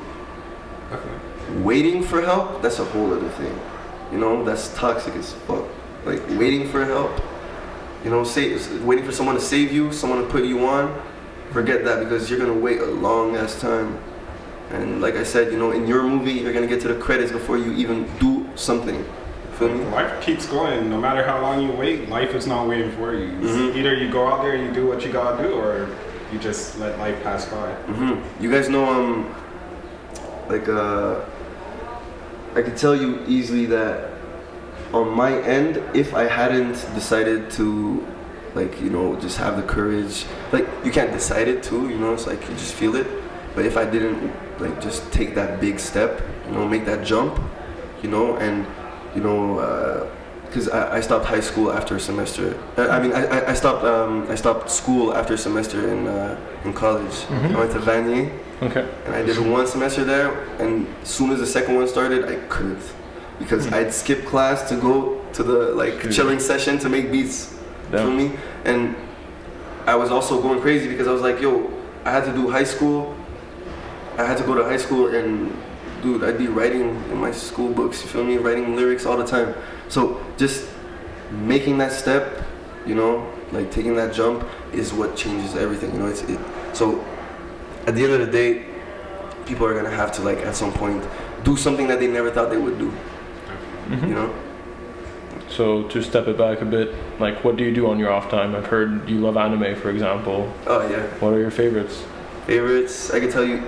Speaker 3: Definitely.
Speaker 1: Waiting for help, that's a whole other thing. You know, that's toxic as fuck. Like, waiting for help, you know, waiting for someone to save you, someone to put you on, forget that, because you're going to wait a long ass time. And like I said, you know, in your movie, you're going to get to the credits before you even do something. Feel me?
Speaker 3: Life keeps going. No matter how long you wait, life is not waiting for you. Either you go out there and you do what you gotta do, or you just let life pass by.
Speaker 1: You guys know, I could tell you easily that on my end, if I hadn't decided to, like, you know, just have the courage, like, you can't decide it too, you know, it's like you just feel it. But if I didn't, like, just take that big step, you know, make that jump, you know, and you know, because I stopped high school after a semester. I stopped school after a semester in college. I went to Vanier, and I did 1 semester there. And as soon as the second one started, I couldn't, because I'd skip class to go to the chilling session to make beats. Feel me? And I was also going crazy because I was like, yo, I had to do high school. I had to go to high school and. Dude, I'd be writing in my school books, you feel me? Writing lyrics all the time. So just making that step, you know, like taking that jump is what changes everything, you know. So at the end of the day, people are gonna have to, like, at some point do something that they never thought they would do. You know?
Speaker 4: So to step it back a bit, like, what do you do on your off time? I've heard you love anime, for example.
Speaker 1: Oh yeah.
Speaker 4: What are your favorites?
Speaker 1: I can tell you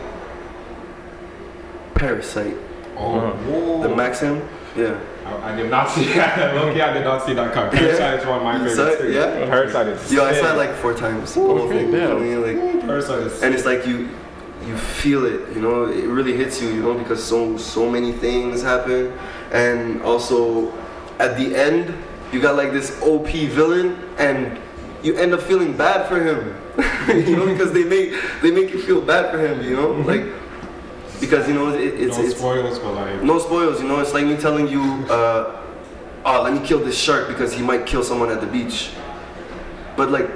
Speaker 1: Parasite. The Maxim. Yeah.
Speaker 3: I did not see that. Loki, I did not see that cover. Parasite is one of my favorites too.
Speaker 1: Yeah.
Speaker 3: Parasite is.
Speaker 1: Yo, I saw it like 4 times.
Speaker 3: Parasite is.
Speaker 1: And it's like you feel it, you know. It really hits you, you know, because so many things happen, and also at the end you got like this OP villain, and you end up feeling bad for him, you know, because they make you feel bad for him, you know, like. Because, you know, it's
Speaker 3: no spoils, but like
Speaker 1: no spoils, you know. It's like me telling you, let me kill this shark because he might kill someone at the beach. But like,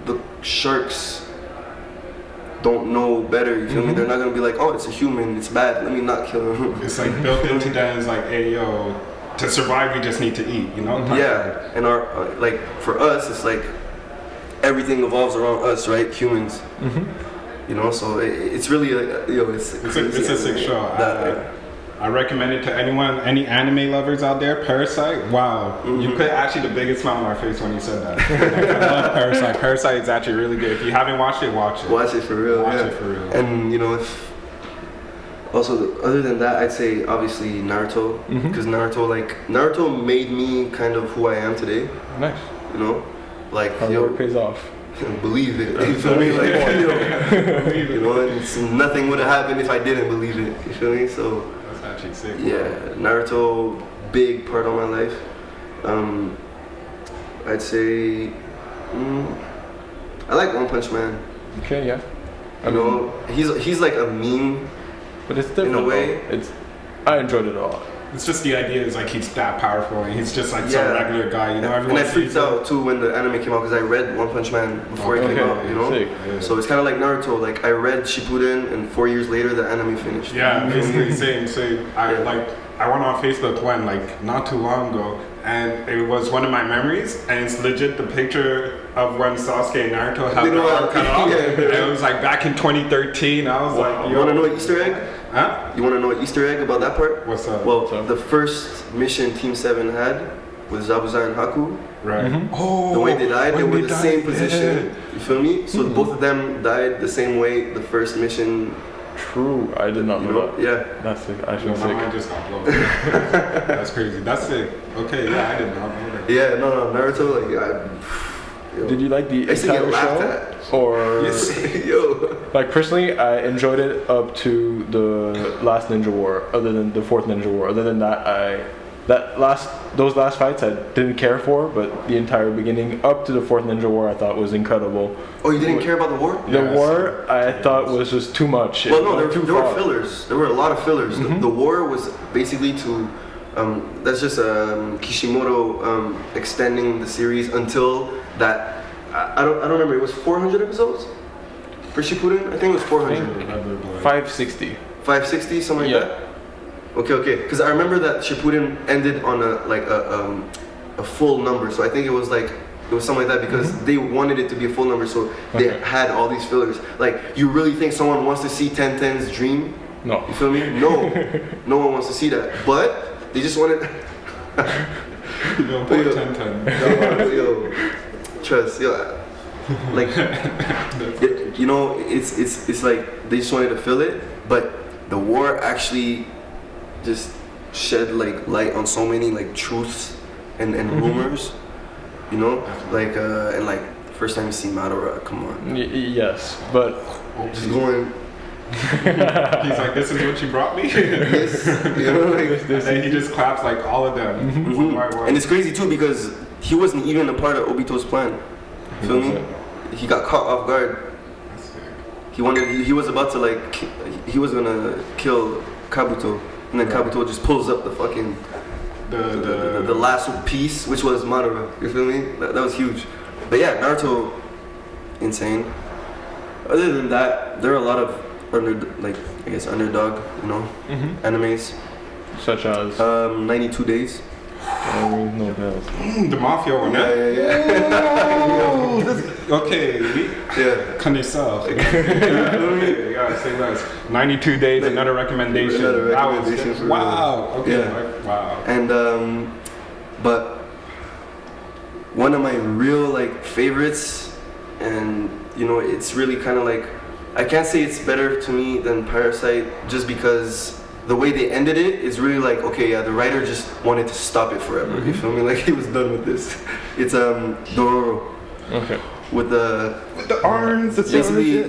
Speaker 1: the sharks don't know better. You feel me? They're not gonna be like, oh, it's a human, it's bad. Let me not kill him.
Speaker 3: It's like built into them. It's like, hey, yo, to survive, we just need to eat. You know?
Speaker 1: Yeah, and our like for us, it's like everything evolves around us, right? Humans. You know, so it's really it's
Speaker 3: a sick show. I recommend it to anyone, any anime lovers out there. Parasite, wow, you put actually the biggest smile on our face when you said that. I love Parasite. Parasite is actually really good. If you haven't watched it, watch it.
Speaker 1: Watch it for real.
Speaker 3: Watch it for real.
Speaker 1: And you know, other than that, I'd say obviously Naruto, because Naruto made me kind of who I am today.
Speaker 4: Nice.
Speaker 1: You know, like
Speaker 4: hard work pays off.
Speaker 1: Believe it. You feel me? Like, you know, and nothing would have happened if I didn't believe it. You feel me? So
Speaker 3: that's actually sick.
Speaker 1: Yeah, Naruto, big part of my life. I'd say I like One Punch Man.
Speaker 4: Okay, yeah.
Speaker 1: You know, he's like a meme,
Speaker 4: but it's different
Speaker 1: in a way.
Speaker 4: I enjoyed it a lot.
Speaker 3: It's just the idea is like he's that powerful and he's just like some regular guy, you know.
Speaker 1: And I freaked out too when the anime came out because I read One Punch Man before it came out, you know.
Speaker 3: Yeah.
Speaker 1: So it's kind of like Naruto. Like I read Shippuden and 4 years later the anime finished.
Speaker 3: Yeah, basically same. I like I went on Facebook when, like, not too long ago, and it was one of my memories, and it's legit the picture of when Sasuke and Naruto had their arm cut off. And it was like back in 2013. I was like, yo.
Speaker 1: You want to know an Easter egg?
Speaker 3: Huh?
Speaker 1: You want to know an Easter egg about that part?
Speaker 3: What's up?
Speaker 1: Well, the first mission Team 7 had was Zabuza and Haku.
Speaker 3: Right.
Speaker 4: Mm-hmm.
Speaker 3: Oh,
Speaker 1: The way they died, they
Speaker 3: when
Speaker 1: were the
Speaker 3: died,
Speaker 1: same position.
Speaker 3: yeah.
Speaker 1: You feel me? So both of them died the same way the first mission.
Speaker 4: True, I did not
Speaker 1: You
Speaker 4: know
Speaker 1: know?
Speaker 4: that.
Speaker 1: Yeah.
Speaker 4: That's sick. I
Speaker 3: Yo,
Speaker 4: should
Speaker 3: my
Speaker 4: say.
Speaker 3: mind just got blown. That's crazy. That's sick. Okay, yeah, I did not know that.
Speaker 1: Yeah, no, Naruto, like, yo.
Speaker 4: Did you like the
Speaker 1: I used to get
Speaker 4: entire
Speaker 1: laughed
Speaker 4: show?
Speaker 1: at.
Speaker 4: Or
Speaker 1: Yes, yo.
Speaker 4: like personally, I enjoyed it up to the last Ninja War. Other than the fourth Ninja War, other than that, those last fights I didn't care for. But the entire beginning up to the fourth Ninja War, I thought was incredible.
Speaker 1: Oh, you didn't care about the war?
Speaker 4: The
Speaker 3: Yeah,
Speaker 4: war I thought was just too much.
Speaker 1: Well, no,
Speaker 4: It went
Speaker 1: there were
Speaker 4: far.
Speaker 1: fillers. There were a lot of fillers. The war was basically to, that's just Kishimoto extending the series until that. I don't remember. It was 400 episodes for Shippuden. I think it was 400.
Speaker 4: 560.
Speaker 1: 560, something like that. Okay. Because I remember that Shippuden ended on a full number. So I think it was something like that because they wanted it to be a full number. So they had all these fillers. Like, you really think someone wants to see 1010's dream?
Speaker 4: No.
Speaker 1: You feel me? No. No one wants to see that. But they just wanted.
Speaker 3: Yo, poor 1010.
Speaker 1: Yo, trust, yo. Like, you know, it's like they just wanted to fill it, but the war actually just shed like light on so many like truths and rumors, you know, like and like first time you see Madara, come on,
Speaker 4: Yes, but
Speaker 1: just going.
Speaker 3: He's like, this is what you brought me?
Speaker 1: Yes, you know, like,
Speaker 3: And then he just claps like all of them. One by one.
Speaker 1: and it's crazy too because he wasn't even a part of Obito's plan. Feel me? He got caught off guard. He was about to like he was gonna kill Kabuto, and then Kabuto just pulls up the fucking the last piece, which was Madara. You feel me? That was huge. But yeah, Naruto, insane. Other than that, there are a lot of underdog, you know, animes.
Speaker 4: such as
Speaker 1: 92 Days.
Speaker 4: no bells.
Speaker 3: The Mafia one,
Speaker 1: Yeah.
Speaker 3: Okay,
Speaker 1: Yeah.
Speaker 3: Kanye yeah, say less. 92 Days, another recommendation.
Speaker 1: Another
Speaker 3: That was
Speaker 1: recommendation
Speaker 3: just-
Speaker 1: for
Speaker 3: wow. Okay,
Speaker 1: Yeah.
Speaker 3: wow.
Speaker 1: And but one of my real like favorites, and you know, it's really kind of like, I can't say it's better to me than Parasite just because the way they ended it is really like, okay, yeah, the writer just wanted to stop it forever. You feel me? Like he was done with this. It's Dororo.
Speaker 4: Okay.
Speaker 1: With the
Speaker 3: arms, the
Speaker 1: basically,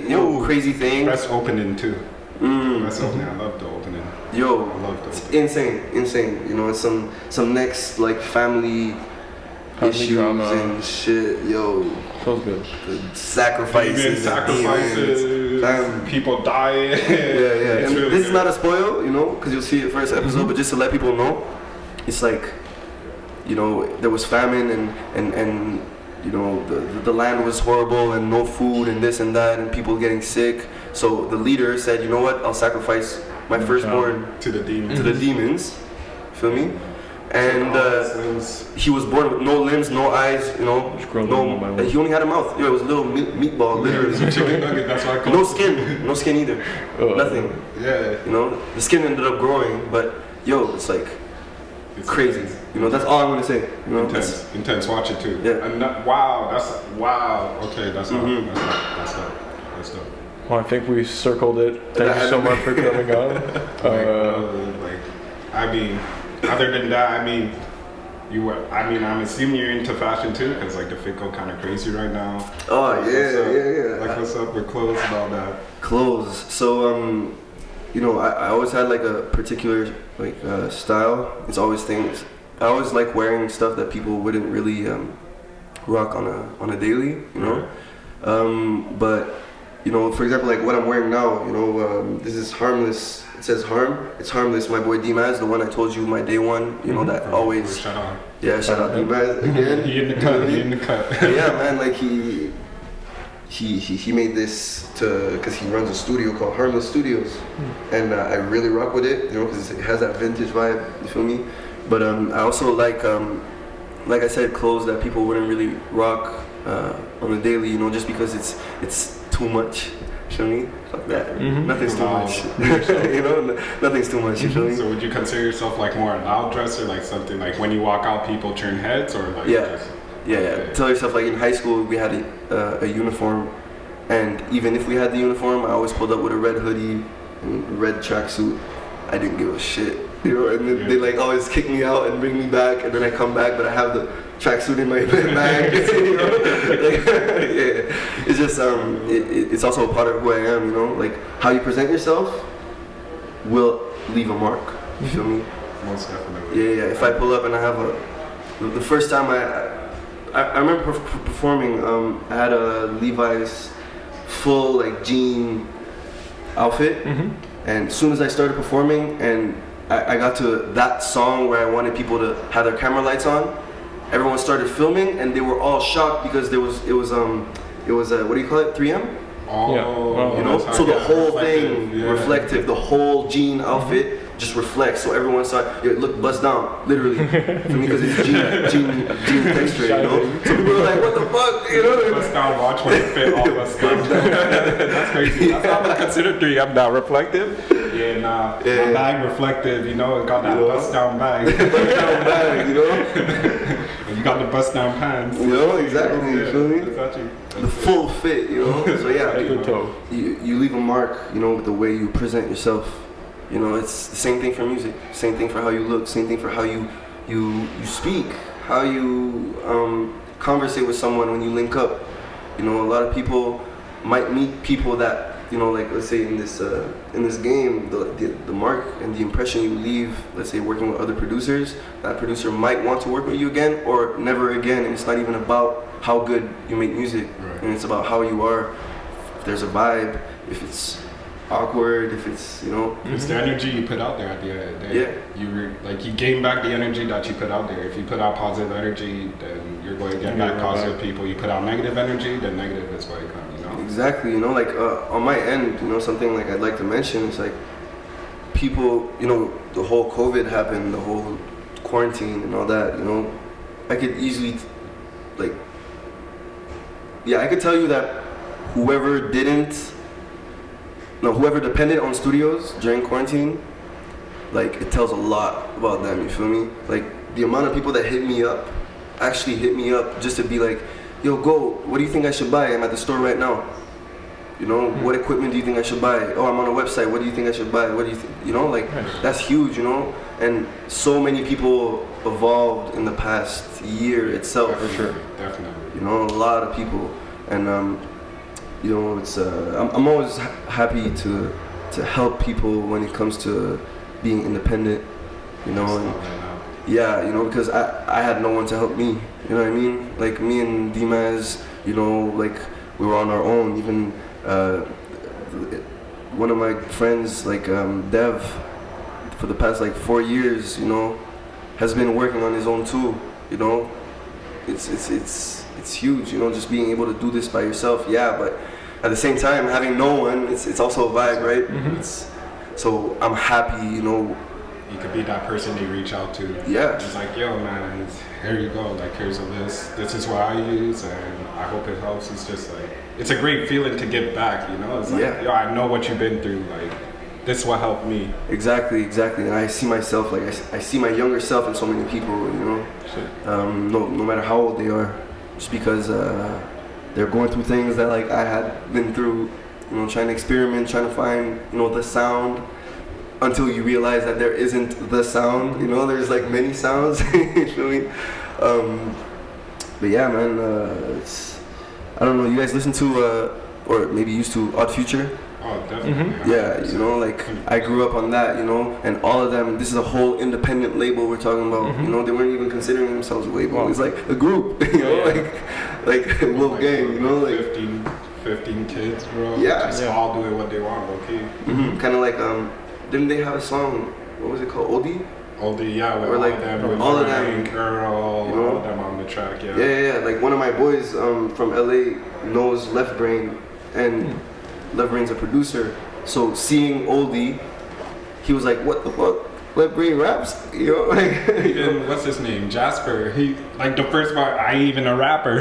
Speaker 1: crazy things.
Speaker 3: Best opening too. Best opening. I love the opening.
Speaker 1: Yo,
Speaker 3: I love the
Speaker 1: it's
Speaker 3: opening.
Speaker 1: insane. You know, it's some next like family issues
Speaker 4: drama
Speaker 1: and shit. Yo,
Speaker 4: So good.
Speaker 1: the sacrifices,
Speaker 3: Even sacrifices,
Speaker 1: demons.
Speaker 3: people dying.
Speaker 1: Yeah.
Speaker 3: It's
Speaker 1: And
Speaker 3: really
Speaker 1: this is
Speaker 3: good.
Speaker 1: not a spoil, you know, because you'll see it first episode. But just to let people know, it's like, you know, there was famine and you know, the land was horrible and no food and this and that and people getting sick. So the leader said, you know what, I'll sacrifice my firstborn
Speaker 3: to the demons.
Speaker 1: to the demons. Feel me? And he was born with no limbs, no eyes, you know, he only had a mouth. Yo, it was a little meatball, literally.
Speaker 3: Chicken nugget, that's why I call it.
Speaker 1: No skin either. Nothing.
Speaker 3: Yeah.
Speaker 1: You know, the skin ended up growing, but yo, it's like
Speaker 3: It's
Speaker 1: crazy.
Speaker 3: intense.
Speaker 1: You know, that's all I'm gonna say. You know,
Speaker 3: Intense. Watch it too.
Speaker 1: Yeah.
Speaker 3: And wow. Okay, that's dope.
Speaker 4: Well, I think we circled it. Thank you so much for coming on.
Speaker 3: I mean, other than that, I'm assuming you're into fashion too, because like the fit go kind of crazy right now.
Speaker 1: Oh yeah.
Speaker 3: Like what's up with clothes and all that?
Speaker 1: Clothes. So you know, I always had like a particular like style. It's always things. I always like wearing stuff that people wouldn't really rock on a daily. You know, but you know, for example, like what I'm wearing now. You know, this is harmless. It says harm. It's harmless. My boy D-Maz, the one I told you, my day one. You know that always.
Speaker 3: Shout out.
Speaker 1: Yeah, shout out D-Maz again.
Speaker 3: He in the cut.
Speaker 1: Yeah, man. Like he made this because he runs a studio called Harmless Studios, and I really rock with it, you know, because it has that vintage vibe. You feel me? But I also like I said, clothes that people wouldn't really rock on the daily, you know, just because it's too much. You feel me? Fuck that. Nothing's too much. You know, nothing's too much. You feel me?
Speaker 3: So would you consider yourself like more a loud dresser, like something like when you walk out, people turn heads, or like?
Speaker 1: Yeah. Tell yourself, like in high school we had a uniform, and even if we had the uniform, I always pulled up with a red hoodie and red tracksuit. I didn't give a shit, you know. And then they like always kick me out and bring me back, and then I come back, but I have the tracksuit in my bag. You know? Like, yeah, it's just it's also a part of who I am, you know. Like how you present yourself will leave a mark. You feel me?
Speaker 3: Most definitely.
Speaker 1: Yeah. If I pull up and I have the first time I remember performing, I had a Levi's full like jean outfit, and as soon as I started performing and I got to that song where I wanted people to have their camera lights on, everyone started filming and they were all shocked because it was what do you call it, 3M?
Speaker 3: Oh,
Speaker 1: you know, so the whole thing reflective, the whole jean outfit just reflects. So everyone saw it look bust down, literally, for me, because it's jean texture, you know. So people were like, "What the fuck?" You know.
Speaker 3: Bust down watch when it fit all bust down. That's crazy. That's how I consider 3M now. Reflective. Yeah, nah.
Speaker 1: Yeah.
Speaker 3: My bag reflective. You know, it got that bust down bag.
Speaker 1: Bust down bag, you know.
Speaker 3: And you got the bust down pants.
Speaker 1: You know, exactly. You feel me?
Speaker 3: That's
Speaker 1: the full fit, you know. So yeah, you leave a mark, you know, with the way you present yourself. You know, it's the same thing for music, same thing for how you look, same thing for how you speak, how you conversate with someone when you link up. You know, a lot of people might meet people that, you know, like let's say in this game, the mark and the impression you leave, let's say working with other producers, that producer might want to work with you again or never again. And it's not even about how good you make music, and it's about how you are. If there's a vibe, if it's awkward, if it's, you know,
Speaker 3: it's the energy you put out there at the end of the day. You gain back the energy that you put out there. If you put out positive energy, then you're going to get back positive people. You put out negative energy, then negative is going to come, you know.
Speaker 1: Exactly, you know, like on my end, you know, something like I'd like to mention is like people, you know, the whole COVID happened, the whole quarantine and all that, you know, I could easily I could tell you that whoever depended on studios during quarantine, like it tells a lot about them, you feel me? Like the amount of people that actually hit me up just to be like, yo, go, what do you think I should buy? I'm at the store right now. You know, what equipment do you think I should buy? Oh, I'm on a website, what do you think I should buy? What do you think? You know, like that's huge, you know? And so many people evolved in the past year itself.
Speaker 3: For sure, definitely.
Speaker 1: You know, a lot of people. And you know, it's I'm always happy to help people when it comes to being independent, you know, and you know, because I had no one to help me, you know what I mean? Like me and Dimas, you know, like we were on our own. Even one of my friends, like Dev, for the past like 4 years, you know, has been working on his own too, you know. It's huge, you know, just being able to do this by yourself, but at the same time, having no one, it's also a vibe, right? So I'm happy, you know.
Speaker 3: You could be that person they reach out to.
Speaker 1: Yeah.
Speaker 3: It's like, yo, man, here you go. Like, here's a list. This is what I use, and I hope it helps. It's just like, it's a great feeling to give back, you know? It's like, yo, I know what you've been through. Like, this is what helped me. Exactly.
Speaker 1: And I see myself, like, I see my younger self in so many people, you know? No matter how old they are. Just because they're going through things that, like, I had been through, you know, trying to experiment, trying to find, you know, the sound, until you realize that there isn't the sound, you know, there's like many sounds, you feel me? But yeah, man, I don't know, you guys listen to, or maybe used to Odd Future?
Speaker 3: Oh, definitely.
Speaker 1: Yeah, you know, like I grew up on that, you know, and all of them, this is a whole independent label we're talking about, you know, they weren't even considering themselves a label, it's like a group, you know, like Wolf Gang, you know, like
Speaker 3: 15 kids, bro, just all doing what they want, okay?
Speaker 1: Kind of like, didn't they have a song, what was it called, Oldie?
Speaker 3: Oldie, yeah, with
Speaker 1: Or, like, all of them,
Speaker 3: Girl,
Speaker 1: you know?
Speaker 3: all of them on the track, yeah.
Speaker 1: Yeah. Like one of my boys from LA knows Left Brain, and Left Brain's a producer. So seeing Oldie, he was like, "What the fuck? Left Brain raps?" You know, like.
Speaker 3: Even what's his name, Jasper. He like the first part. I ain't even a rapper.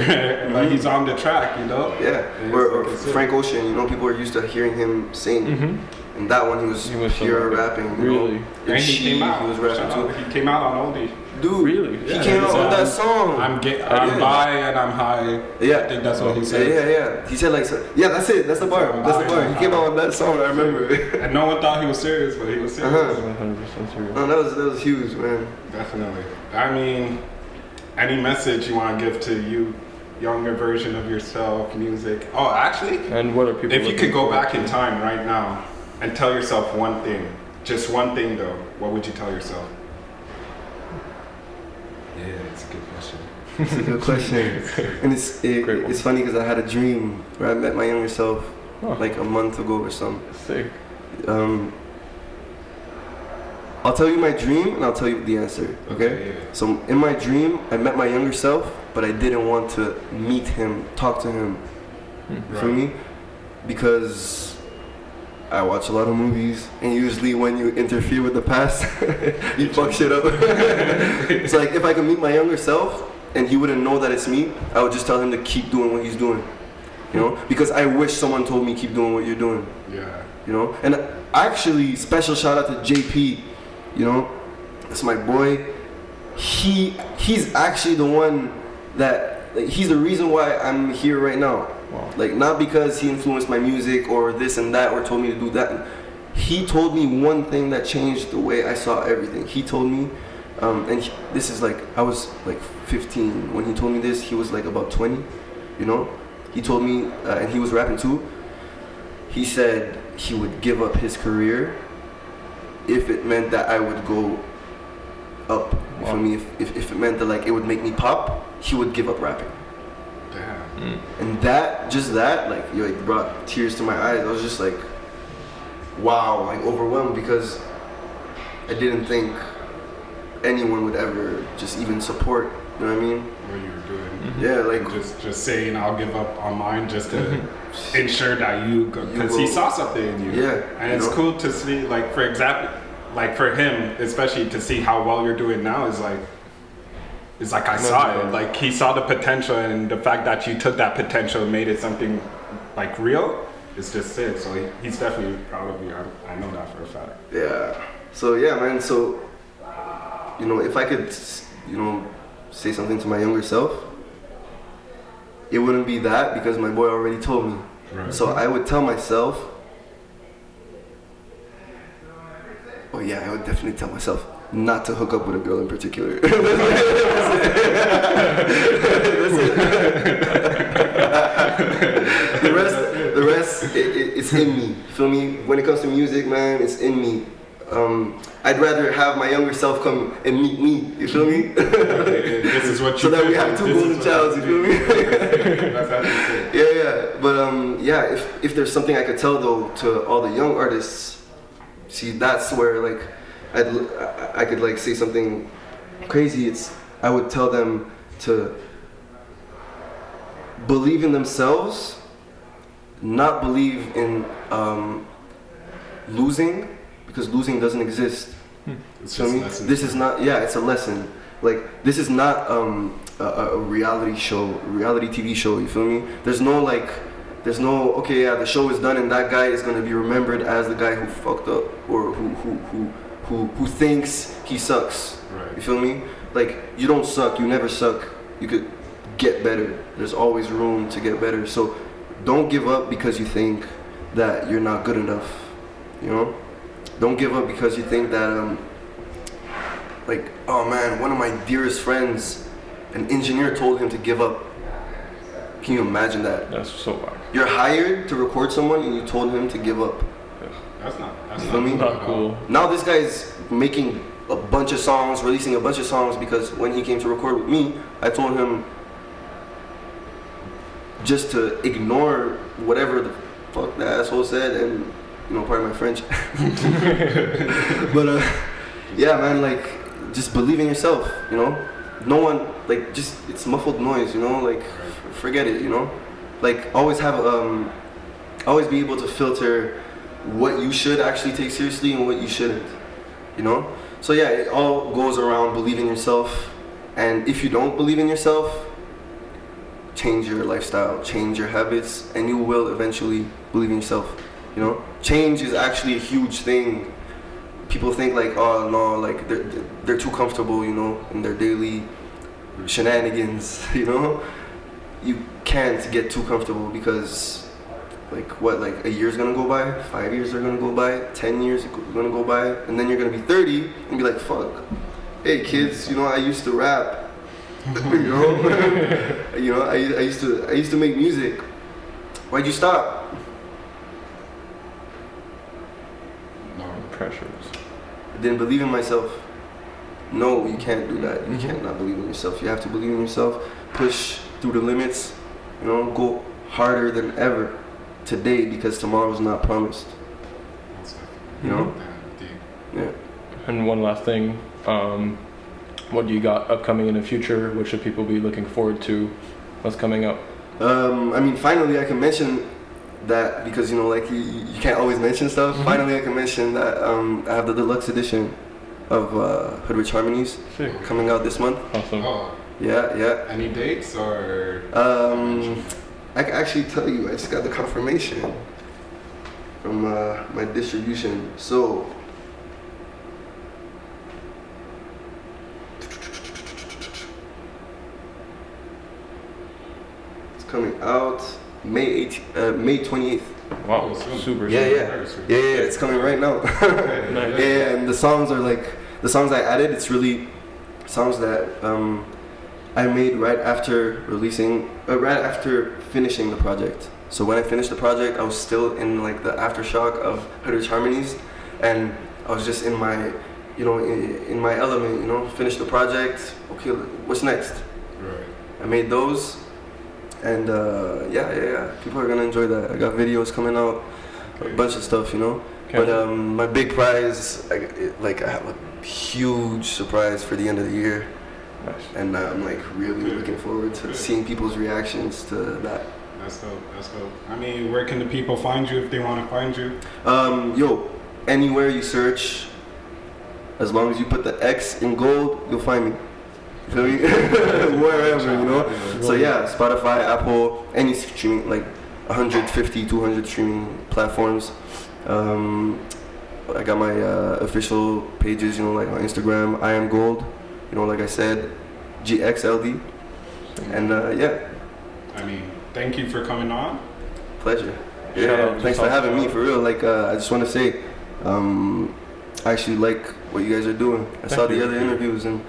Speaker 3: Like he's on the track, you know.
Speaker 1: Yeah. Or Frank Ocean. You know, people are used to hearing him sing. And that one, he was pure rapping.
Speaker 4: Really?
Speaker 1: You know?
Speaker 3: And he came out.
Speaker 1: He was rapping too.
Speaker 3: He came out on Oldie.
Speaker 1: Dude,
Speaker 4: Really?
Speaker 1: He came out with that song.
Speaker 3: I'm bi and I'm high.
Speaker 1: Yeah.
Speaker 3: I think that's what he said.
Speaker 1: Yeah. He said like, that's it. That's the bar. He came out with that song. I remember.
Speaker 3: And no one thought he was serious, but he was serious.
Speaker 4: 100% serious.
Speaker 1: No, that was huge, man.
Speaker 3: Definitely. I mean, any message you want to give to you, younger version of yourself, music? Oh, actually,
Speaker 4: And what are people?
Speaker 3: if you could go
Speaker 4: looking
Speaker 3: back in time right now and tell yourself one thing, just one thing though, what would you tell yourself? Yeah, it's a good question.
Speaker 1: It's a good question. And it's funny because I had a dream where I met my younger self like a month ago or something.
Speaker 4: for? Sick.
Speaker 1: I'll tell you my dream and I'll tell you the answer, okay?
Speaker 3: Yeah.
Speaker 1: So in my dream, I met my younger self, but I didn't want to meet him, talk to him. You feel me? Because I watch a lot of movies, and usually when you interfere with the past, you fuck shit up. It's like if I could meet my younger self and he wouldn't know that it's me, I would just tell him to keep doing what he's doing. You know? Because I wish someone told me keep doing what you're doing.
Speaker 3: Yeah.
Speaker 1: You know? And actually, special shout out to JP. You know? That's my boy. He's actually the one that, like, he's the reason why I'm here right now.
Speaker 4: Wow.
Speaker 1: Like, not because he influenced my music or this and that or told me to do that. He told me one thing that changed the way I saw everything. He told me, this is like, I was like 15 when he told me this. He was like about 20, you know? He told me, and he was rapping too. He said he would give up his career if it meant that I would go up. You feel me? If it meant that like it would make me pop, he would give up rapping.
Speaker 3: Damn.
Speaker 1: And that like, it brought tears to my eyes. I was just like, wow, like overwhelmed, because I didn't think anyone would ever just even support, you know what I mean?
Speaker 3: What you were doing.
Speaker 1: Yeah, like
Speaker 3: Just saying I'll give up on mine just to ensure that you go, because he saw something in you.
Speaker 1: Yeah,
Speaker 3: And it's cool to see, like, for example, like for him, especially to see how well you're doing now is like I saw it. Like he saw the potential, and the fact that you took that potential and made it something like real, it's just it. So he's definitely proud of you. I know that for a fact.
Speaker 1: yeah. So yeah, man. So, you know, if I could, you know, say something to my younger self, it wouldn't be that, because my boy already told me.
Speaker 3: Right.
Speaker 1: So I would tell myself, oh yeah, I would definitely tell myself not to hook up with a girl in particular. The rest, it's in me. Feel me? When it comes to music, man, it's in me. I'd rather have my younger self come and meet me. You feel me?
Speaker 3: This is what you
Speaker 1: so that we have two golden childs. You feel me?
Speaker 3: That's how you say it.
Speaker 1: Yeah. But yeah, if there's something I could tell though to all the young artists, see, that's where like I could like say something crazy. I would tell them to believe in themselves, not believe in losing, because losing doesn't exist.
Speaker 3: It's
Speaker 1: So I
Speaker 3: just
Speaker 1: mean,
Speaker 3: lessons.
Speaker 1: this is not. Yeah, it's a lesson. Like, this is not a reality TV show. You feel me? There's no okay, yeah, the show is done and that guy is gonna be remembered as the guy who fucked up or who thinks he sucks.
Speaker 3: Right.
Speaker 1: You feel me? Like, you don't suck. You never suck. You could get better. There's always room to get better. So don't give up because you think that you're not good enough. You know? Don't give up because you think that like, oh man, one of my dearest friends, an engineer, told him to give up. Can you imagine that?
Speaker 4: That's so bad.
Speaker 1: You're hired to record someone and you told him to give up.
Speaker 3: That's not
Speaker 1: feel me?
Speaker 4: Not cool.
Speaker 1: Now this guy's making a bunch of songs, releasing a bunch of songs, because when he came to record with me, I told him just to ignore whatever the fuck the asshole said, and, you know, pardon my French. But yeah, man, like, just believe in yourself, you know. No one, like, just, it's muffled noise, you know, like, forget it, you know. Like, always be able to filter what you should actually take seriously and what you shouldn't, you know. So yeah, it all goes around believing in yourself, and if you don't believe in yourself, change your lifestyle, change your habits, and you will eventually believe in yourself, you know. Change is actually a huge thing. People think like, oh no, like they're too comfortable, you know, in their daily shenanigans, you know. You can't get too comfortable because like a year's gonna go by, 5 years are gonna go by, 10 years are gonna go by, and then you're gonna be 30 and be like, fuck, hey kids, you know, I used to rap, you know, you know, I used to make music. Why'd you stop?
Speaker 4: No pressures.
Speaker 1: I didn't believe in myself. No, you can't do that. You can't not believe in yourself. You have to believe in yourself. Push through the limits. You know, go harder than ever today because tomorrow's not promised. You know? Yeah.
Speaker 4: And one last thing, what do you got upcoming in the future? What should people be looking forward to? What's coming up?
Speaker 1: I mean, finally I can mention that because, you know, like you can't always mention stuff. Finally I can mention that I have the deluxe edition of Hoodrich Harmonies coming out this month.
Speaker 4: Awesome.
Speaker 3: Oh.
Speaker 1: Yeah.
Speaker 3: Any dates or?
Speaker 1: I can actually tell you, I just got the confirmation from my distribution. So, it's coming out May 28th.
Speaker 4: Wow, super.
Speaker 1: Yeah, it's coming right now.
Speaker 4: Nice.
Speaker 1: Yeah, and the songs are like, the songs I added, it's really songs that I made right after finishing the project. So when I finished the project, I was still in like the aftershock of Hoodrich Harmonies, and I was just in my, you know, in my element, you know, finished the project, okay, what's next?
Speaker 3: Right.
Speaker 1: I made those, and yeah, people are gonna enjoy that. I got videos coming out, a bunch of stuff, you know.
Speaker 4: Okay.
Speaker 1: But my big prize, I have a huge surprise for the end of the year.
Speaker 4: Nice.
Speaker 1: And I'm like really looking forward to seeing people's reactions to that.
Speaker 3: That's dope. I mean, where can the people find you if they want to find you?
Speaker 1: Anywhere you search, as long as you put the X in gold, you'll find me. You feel me? Wherever, you know? So yeah, Spotify, Apple, any streaming, like 150, 200 streaming platforms. I got my official pages, you know, like on Instagram, I am gold. You know, like I said, Gxlden, and yeah.
Speaker 3: I mean, thank you for coming on.
Speaker 1: Pleasure. Yeah, thanks for having me. For real, like I just want to say, I actually like what you guys are doing. I saw the other interviews and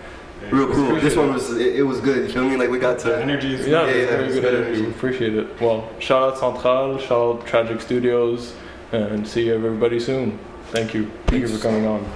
Speaker 1: real cool. This one was it was good. You feel me? Like we got to.
Speaker 3: The energy is
Speaker 4: very good energy. Appreciate it. Well, shout out Central, shout out Tragic Studios, and see everybody soon. Thank you. Thank you for coming on.